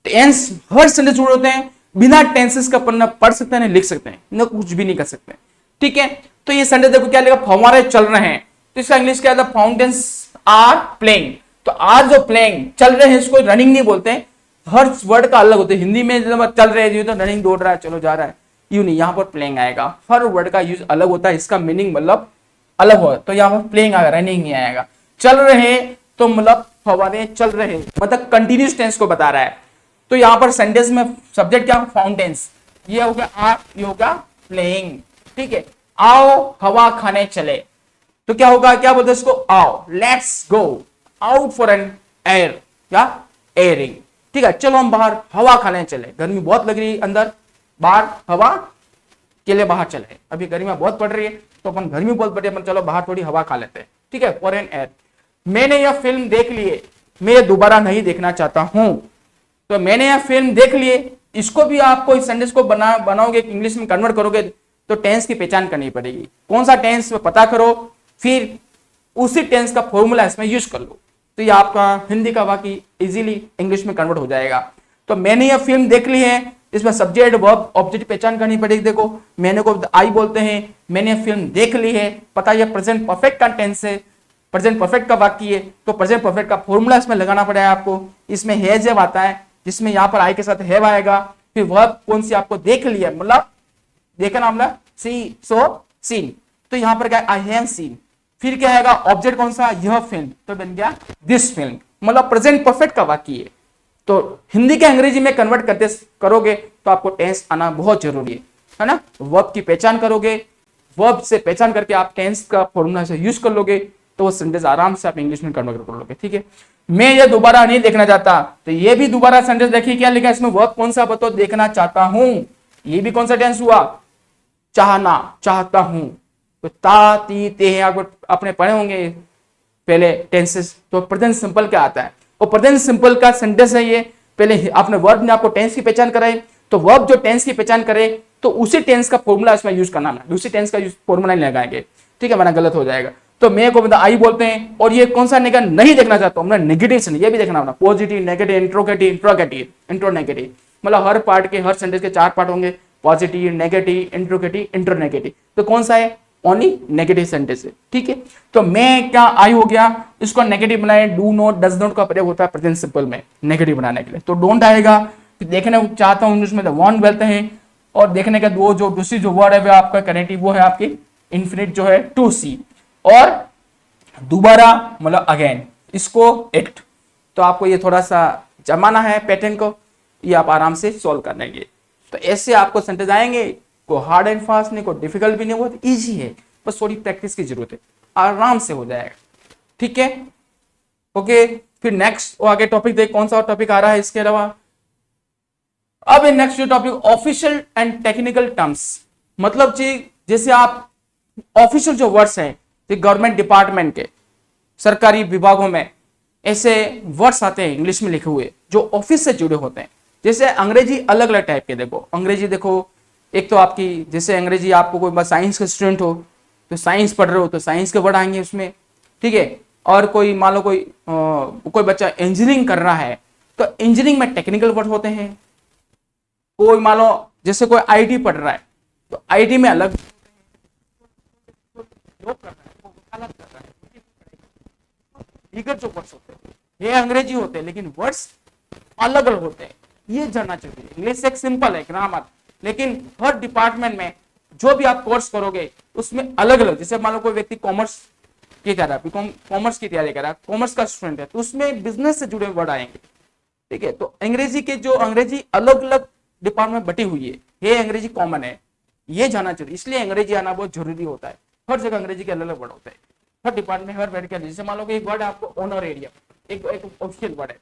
टेंस हर सेंटेंस जुड़े होते हैं, बिना टेंसेस का पढ़ना पढ़ सकते हैं, लिख सकते हैं, न कुछ भी नहीं कर सकते, ठीक है। तो ये सेंटेंस देखो क्या लिखा, फव्वारे चल रहे हैं, तो इसका इंग्लिश क्या था, फाउंटेन्स आर प्लेइंग, तो आज जो प्लेइंग चल रहे हैं इसको रनिंग नहीं बोलते हैं, हर वर्ड का अलग होता है, हिंदी में जब चल रहे हैं तो रनिंग, दौड़ रहा है, चलो जा रहा है, यूं नहीं, यहाँ पर प्लेइंग आएगा, हर वर्ड का यूज अलग होता है, इसका मीनिंग मतलब अलग होगा, तो यहाँ पर प्लेइंग आएगा, रनिंग नहीं आएगा। चल रहे तो मतलब फव्वारे चल रहे, मतलब कंटिन्यूस टेंस को बता रहा है, तो यहाँ पर सेंटेंस में सब्जेक्ट क्या, फाउंटेन्स, ये हो गया आर, ये होगा प्लेइंग, ठीक है। आओ हवा खाने चले, तो क्या होगा, क्या बोलते हैं इसको, आओ, let's go out for an air या एयरिंग, ठीक है, चलो हम बाहर हवा खाने चले, गर्मी बहुत लग रही है अंदर, बाहर हवा के लिए बाहर चले, अभी गर्मी बहुत पड़ रही है तो अपन गर्मी बहुत पड़ रही है, अपन चलो बाहर थोड़ी हवा खा लेते हैं, ठीक है, फॉर एन एयर। मैंने यह फिल्म देख ली है, मैं दोबारा नहीं देखना चाहता हूं, तो मैंने यह फिल्म देख ली है, इसको भी आपको इस सेंटेंस को बनाओगे, इंग्लिश में कन्वर्ट करोगे, तो टेंस की पहचान करनी पड़ेगी, कौन सा टेंस पता करो, फिर उसी टेंस का फॉर्मूला इसमें यूज कर लो, तो ये आपका हिंदी का वाक्य इजीली इंग्लिश में कन्वर्ट हो जाएगा। तो मैंने यह फिल्म देख ली है, इसमें सब्जेक्ट वर्ब ऑब्जेक्ट पहचान करनी पड़ेगी। देखो मैंने को आई बोलते हैं, मैंने यह फिल्म देख ली है, पता यह प्रेजेंट परफेक्ट का टेंस है, प्रेजेंट परफेक्ट का वाक्य है, तो प्रेजेंट परफेक्ट का फॉर्मूला इसमें लगाना पड़ेगा आपको। इसमें है जब आता है, जिसमें यहाँ पर आई के साथ हैव आएगा, फिर वर्ब कौन सी आपको देख लिया, मतलब देखना, मतलब सी, सो, सीन, तो यहाँ पर क्या, आई हैव सीन, फिर क्या आएगा, ऑब्जेक्ट कौन सा, यह फिल्म, तो बन गया दिस फिल्म, मतलब प्रेजेंट परफेक्ट का वाक्य है। तो हिंदी के अंग्रेजी में कन्वर्ट करते करोगे तो आपको टेंस आना बहुत जरूरी है ना, वर्ब की पहचान करोगे, वर्ब से पहचान करके आप टेंस का फॉर्मूला से यूज कर लोगे, तो वो सेंटेंस आराम से आप इंग्लिश में कन्वर्ट कर लोगे, ठीक है। मैं ये दोबारा नहीं देखना चाहता, तो ये भी दोबारा सेंटेंस देखिए क्या लिखा है इसमें, वर्ब कौन सा बताओ, देखना चाहता हूं, ये भी कौन सा टेंस हुआ, चाहना, चाहता हूं, तो ता ती ते आप अपने पढ़े होंगे पहले टेंसेस, तो प्रेजेंट सिंपल क्या आता है, वो प्रेजेंट सिंपल का सेंटेंस है ये, पहले आपने वर्ब ने आपको टेंस की पहचान कराई, तो वर्ब जो टेंस की पहचान करे तो उसी टेंस का फॉर्मूला इसमें यूज करना है, दूसरी टेंस का फॉर्मूला नहीं लगाएंगे, ठीक है, वरना गलत हो जाएगा। तो मैं को मतलब आई बोलते हैं, और ये कौन सा नहीं देखना चाहता हूं, नेगेटिव से ये भी देखना होगा, पॉजिटिव, नेगेटिव, इंट्रोगेटिव, इंट्रोगेटिव, इंट्रोनेगेटिव, मतलब हर पार्ट के, हर सेंटेंस के 4 पार्ट होंगे, पॉजिटिव, नेगेटिव, इंट्रोगेटिव, इंट्रोनेगेटिव, तो कौन सा है, ओनली नेगेटिव सेंटेंस है, ठीक है। तो मैं क्या आई हो गया, इसको नेगेटिव बनाए, डू नॉट, डज नॉट का प्रयोग होता है प्रेजेंट सिंपल में नेगेटिव बनाने के लिए, तो डोंट आएगा, फिर देखने को चाहता हूं इंग्लिश में वॉन्ट बोलते हैं, और देखने का दो जो दूसरी जो वर्ड है वो आपका कनेक्टिव, वो है आपकी इन्फिनिट जो है टू सी, और दोबारा मतलब अगेन, इसको इट, तो आपको ये थोड़ा सा जमाना है पैटर्न को, ये आप आराम से सॉल्व कर लेंगे। तो ऐसे आपको सेंटेंस आएंगे, को हार्ड एंड फास्ट नहीं, को डिफिकल्ट भी नहीं, बहुत इजी है, बस थोड़ी प्रैक्टिस की जरूरत है, आराम से हो जाएगा, ठीक है, ओके। फिर नेक्स्ट आगे टॉपिक देख, कौन सा टॉपिक आ रहा है इसके अलावा, अब नेक्स्ट जो topic official and technical terms, मतलब जैसे आप ऑफिशियल जो वर्ड्स हैं, गवर्नमेंट डिपार्टमेंट के, सरकारी विभागों में ऐसे वर्ड्स आते हैं इंग्लिश में लिखे हुए जो ऑफिस से जुड़े होते हैं। जैसे अंग्रेजी अलग अलग टाइप के, देखो अंग्रेजी देखो, एक तो आपकी जैसे अंग्रेजी आपको कोई साइंस का स्टूडेंट हो तो साइंस पढ़ रहे हो तो साइंस के वर्ड आएंगे उसमें, ठीक है। और कोई मान लो कोई बच्चा इंजीनियरिंग कर रहा है तो इंजीनियरिंग में टेक्निकल वर्ड होते हैं। कोई मान लो जैसे कोई आईटी पढ़ रहा है तो आईटी में अलग जॉब कर रहा है वो अलग कर रहा है। दीगर जो वर्ड्स होते हैं ये अंग्रेजी होते हैं लेकिन वर्ड्स अलग अलग होते हैं, ये जानना चाहिए। इंग्लिश एक सिंपल है ग्रामर, लेकिन हर डिपार्टमेंट में जो भी आप कोर्स करोगे उसमें अलग अलग, जैसे मान लो कोई व्यक्ति कॉमर्स की तरह कॉमर्स की तैयारी कर रहा है, कॉमर्स का स्टूडेंट है, तो उसमें बिजनेस से जुड़े वर्ड आएंगे। ठीक है, तो अंग्रेजी के जो अंग्रेजी अलग अलग डिपार्टमेंट बटी हुई है, ये अंग्रेजी कॉमन है, ये जानना चाहिए। इसलिए अंग्रेजी आना बहुत जरूरी होता है। हर जगह अंग्रेजी के अलग अलग वर्ड होते हैं, हर डिपार्टमेंट हर वर्ड के। जैसे मान लो कि एक वर्ड है आपको ऑनरेरियम, एक ऑफिशियल वर्ड है,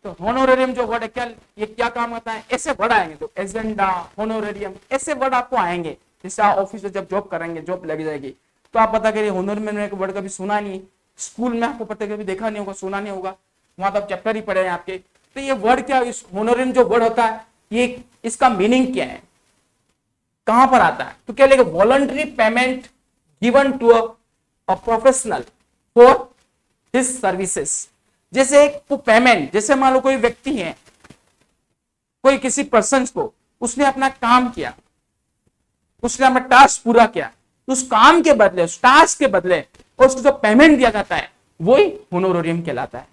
तो होनोरेरियम जो वर्ड है क्या, ये क्या काम आता है, ऐसे वर्ड आएंगे, तो एजेंडा, होनोरेरियम, ऐसे वर्ड आपको आएंगे। जैसे आप ऑफिस में जब जॉब करेंगे, जॉब लग जाएगी, तो आप पता करिए होनोरेरियम एक वर्ड कभी सुना नहीं, स्कूल में आपको पता कभी देखा नहीं होगा, सुना नहीं होगा, वहां तो आप चैप्टर ही पढ़े हैं आपके। तो ये वर्ड क्या, इस होनोरेरियम जो वर्ड होता है, ये इसका मीनिंग क्या है, कहां पर आता है, तो क्या लिखेगा, voluntary payment given to a professional for his services. जैसे एक पेमेंट, जैसे मान लो कोई व्यक्ति है, कोई किसी पर्सन को, उसने अपना काम किया, उसने अपना टास्क पूरा किया, तो उस काम के बदले, उस टास्क के बदले और उसको जो पेमेंट दिया जाता है वही होनोरेरियम कहलाता है।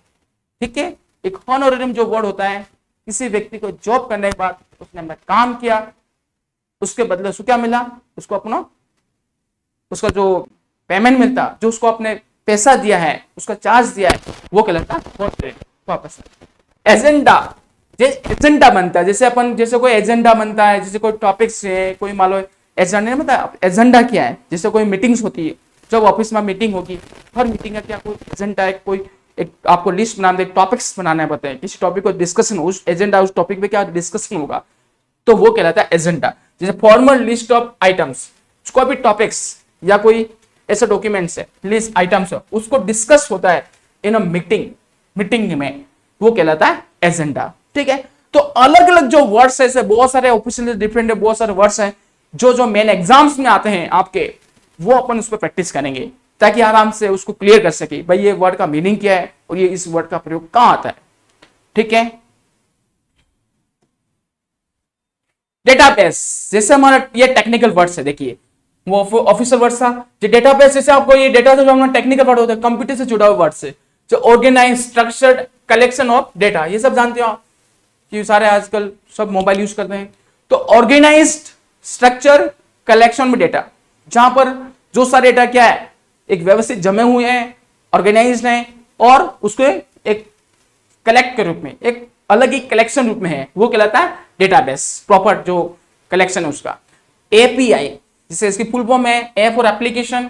ठीक है, एक होनोरेरियम जो वर्ड होता है, किसी व्यक्ति को जॉब करने के बाद उसने अपना काम किया, उसके बदले उसको क्या मिला, उसको अपना उसका जो पेमेंट मिलता, जो उसको अपने पैसा दिया है, उसका चार्ज दिया है, वो कहलाता है वापस। एजेंडा, एजेंडा बनता है, जैसे अपन, जैसे कोई एजेंडा बनता है, जैसे कोई टॉपिक्स है, कोई मान लो एजेंडा नहीं बनता, एजेंडा क्या है, जैसे कोई मीटिंग्स होती है, जब ऑफिस में मीटिंग होगी, हर मीटिंग का क्या कोई एजेंडा है, कोई एक आपको लिस्ट बनाना है, टॉपिक्स बनाना है, बताए किसी टॉपिक को डिस्कशन, उस एजेंडा, उस टॉपिक पे क्या डिस्कशन होगा, तो वो कहलाता है एजेंडा। जैसे फॉर्मल लिस्ट ऑफ आइटम्स, कोई भी टॉपिक्स या कोई ऐसे डॉक्यूमेंट्स है, लिस्ट आइटम्स है, उसको डिस्कस होता है इन अ मीटिंग में, वो कहलाता है एजेंडा। ठीक है, तो अलग अलग जो वर्ड्स है, ऐसे बहुत सारे ऑफिशियल डिफरेंट है, बहुत सारे वर्ड्स हैं जो मेन एग्जाम्स में आते हैं आपके, वो अपन उस पर प्रैक्टिस करेंगे ताकि आराम से उसको क्लियर कर सके, भाई ये वर्ड का मीनिंग क्या है और ये इस वर्ड का प्रयोग कहां आता है। ठीक है, डेटाबेस, जैसे हमारा ये टेक्निकल वर्ड्स है, देखिए वो ऑफिशियल वर्ड था, जो डेटाबेस, जैसे आपको ये डेटा जो हमारा टेक्निकल वर्ड होता है, कंप्यूटर से जुड़ा हुआ वर्ड से, जो organise structured collection of data, ये सब जानते हो आप कि सारे आजकल सब मोबाइल यूज करते हैं। तो ऑर्गेनाइज्ड स्ट्रक्चर कलेक्शन में डेटा, जहां पर जो सारे डेटा क्या है, एक व्यवस्थित जमे हुए हैं, ऑर्गेनाइज्ड हैं, और उसको एक कलेक्ट के रूप में, एक अलग ही कलेक्शन रूप में है, वो कहलाता है डेटाबेस, प्रॉपर जो कलेक्शन है उसका। एपीआई, जिसे इसकी फुल फॉर्म है, A for application,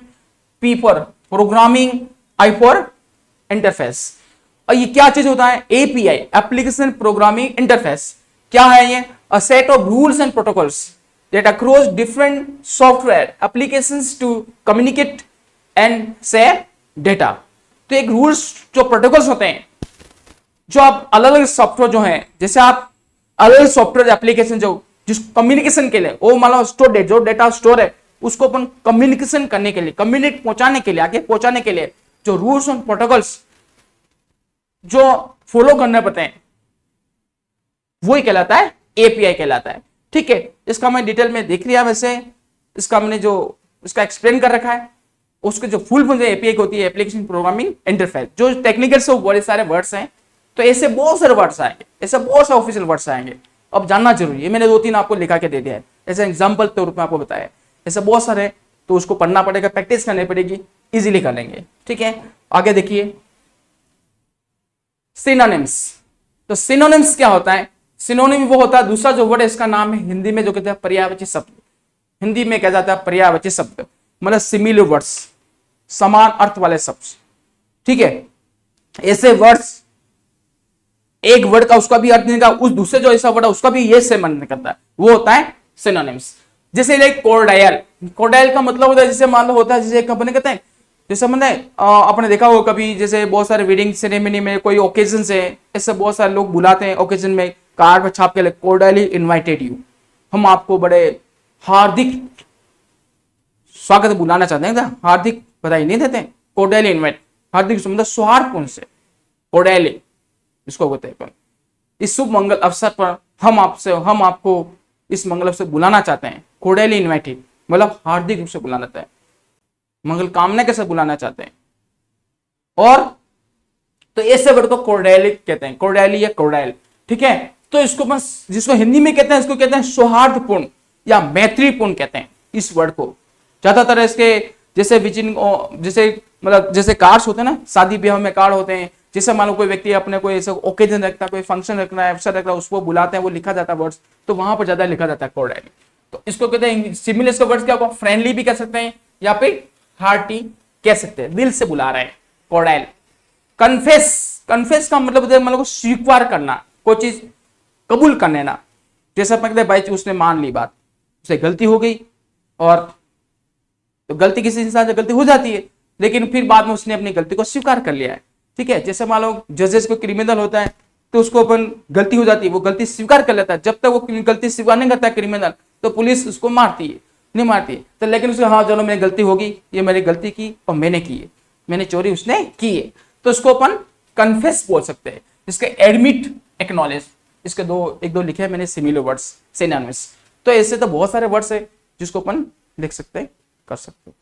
P for programming, I for interface. और ये क्या चीज होता है, एपीआई, एप्लीकेशन प्रोग्रामिंग इंटरफेस, क्या है ये, a set of rules and protocols that across different software applications to communicate and share data. तो एक रूल्स जो प्रोटोकॉल्स होते हैं, जो आप अलग अलग सॉफ्टवेयर जो हैं, जैसे आप अलग अलग सॉफ्टवेयर एप्लीकेशन जो जिस कम्युनिकेशन के लिए, वो मान लो स्टोर, जो डेटा स्टोर है उसको अपन कम्युनिकेशन करने के लिए, कम्युनिकेट पहुंचाने के लिए, आगे पहुंचाने के लिए जो रूल्स और प्रोटोकॉल्स जो फॉलो करने पड़ते हैं, वही कहलाता है एपीआई कहलाता है। ठीक है, इसका मैं डिटेल में देख लिया, वैसे इसका मैंने जो इसका एक्सप्लेन कर रखा है, उसके जो फुल फॉर्म एपीआई होती है, एप्लीकेशन प्रोग्रामिंग इंटरफेस, जो टेक्निकल से बड़े सारे वर्ड्स हैं, तो ऐसे बहुत सारे वर्ड्स आएंगे, ऐसे बहुत सारे ऑफिशियल वर्ड्स आएंगे, अब जानना जरूरी है। मैंने 2-3 आपको लिखा के दे दिया है, ऐसे एग्जाम्पल के रूप में आपको बताया, ऐसे बहुत सारे, तो उसको पढ़ना पड़ेगा, प्रैक्टिस करनी पड़ेगी, इजीली कर लेंगे। ठीक है, आगे देखिए सिनोनिम्स। तो सिनोनिम्स क्या होता है, सिनोनिम वो होता है, दूसरा जो वर्ड है इसका नाम है हिंदी में जो कहते हैं पर्यायवाची शब्द, हिंदी में कहा जाता है पर्यायवाची शब्द, मतलब सिमिलर वर्ड्स, समान अर्थ वाले शब्द। ठीक है, ऐसे वर्ड्स, एक वर्ड का उसका भी अर्थ निकलता है, उस दूसरे जो ऐसा वर्ड है उसका भी ये सेम अर्थ निकलता है, वो होता है सिनोनिम्स। जैसे लाइक कोर्डायल, कोर्डायल का मतलब होता है, जैसे मान लो होता है, जैसे कंपनी कहते हैं, जैसे मतलब आपने देखा हो कभी, जैसे बहुत सारे वेडिंग सेरेमनी में कोई ओकेजन है, ऐसे बहुत सारे लोग बुलाते हैं ओकेजन में, कार्ड पर छाप के लिए कोर्डायली इनवाइटेड यू, हम आपको बड़े हार्दिक स्वागत बुलाना चाहते हैं, हार्दिक बधाई नहीं देते, कोर्डायली इनवाइट, हार्दिक मतलब सौहार्दपूर्ण से, कोर्डायली इसको कहते हैं। इस शुभ मंगल अवसर पर हम आपको इस मंगल से बुलाना चाहते हैं, कोर्डियली इनवाइटेड मतलब हार्दिक रूप से बुलाना चाहते हैं, मंगल कामना के साथ बुलाना चाहते हैं। और तो ऐसे वर्ड को कोर्डियली कहते हैं, कोर्डियली या कोर्डाइल, ठीक है। तो इसको बस जिसको हिंदी में कहते हैं इसको कहते हैं सौहार्दपूर्ण या मैत्रीपूर्ण कहते हैं इस वर्ड को। ज्यादातर इसके जैसे जैसे मतलब जैसे कार्ड्स होते हैं ना, शादी ब्याह में कार्ड होते हैं, जैसे मान लो कोई व्यक्ति अपने कोई ऐसा ओकेजन रखता है, कोई फंक्शन रखना है, अवसर रखना है, उसको बुलाते हैं, वो लिखा जाता है वर्ड्स, तो वहां पर ज्यादा लिखा जाता है कोर्डियली। तो इसको कहते हैं सिमिलर, इसका वर्ड्स क्या होगा, फ्रेंडली भी कह सकते हैं या फिर हार्टी कह सकते हैं, दिल से बुला रहे हैं कोर्डाइल। कन्फेस, कन्फेस का मतलब स्वीकार करना, कोई चीज कबूल कर लेना। जैसे अपन कहते हैं भाई उसने मान ली बात, उसे गलती हो गई, और तो गलती किसी इंसान से गलती हो जाती है, लेकिन फिर बाद में उसने अपनी गलती को स्वीकार कर लिया है, ठीक है। जैसे मान लो जजेस को क्रिमिनल होता है तो उसको अपन गलती हो जाती है, वो गलती स्वीकार कर लेता है, जब तक वो गलती स्वीकार नहीं करता है क्रिमिनल तो पुलिस उसको मारती है, नहीं मारती है तो, लेकिन उसको हाँ चलो मेरी गलती होगी, ये मेरी गलती की और मैंने की है, मैंने चोरी उसने की है, तो उसको अपन कन्फेस बोल सकते हैं। इसके एडमिट, एक्नॉलेज, इसके एक दो लिखे हैं मैंने सिमिलर वर्ड्स, सिनोनिम्स। तो ऐसे तो बहुत सारे वर्ड्स है जिसको अपन लिख सकते हैं, कर सकते हैं।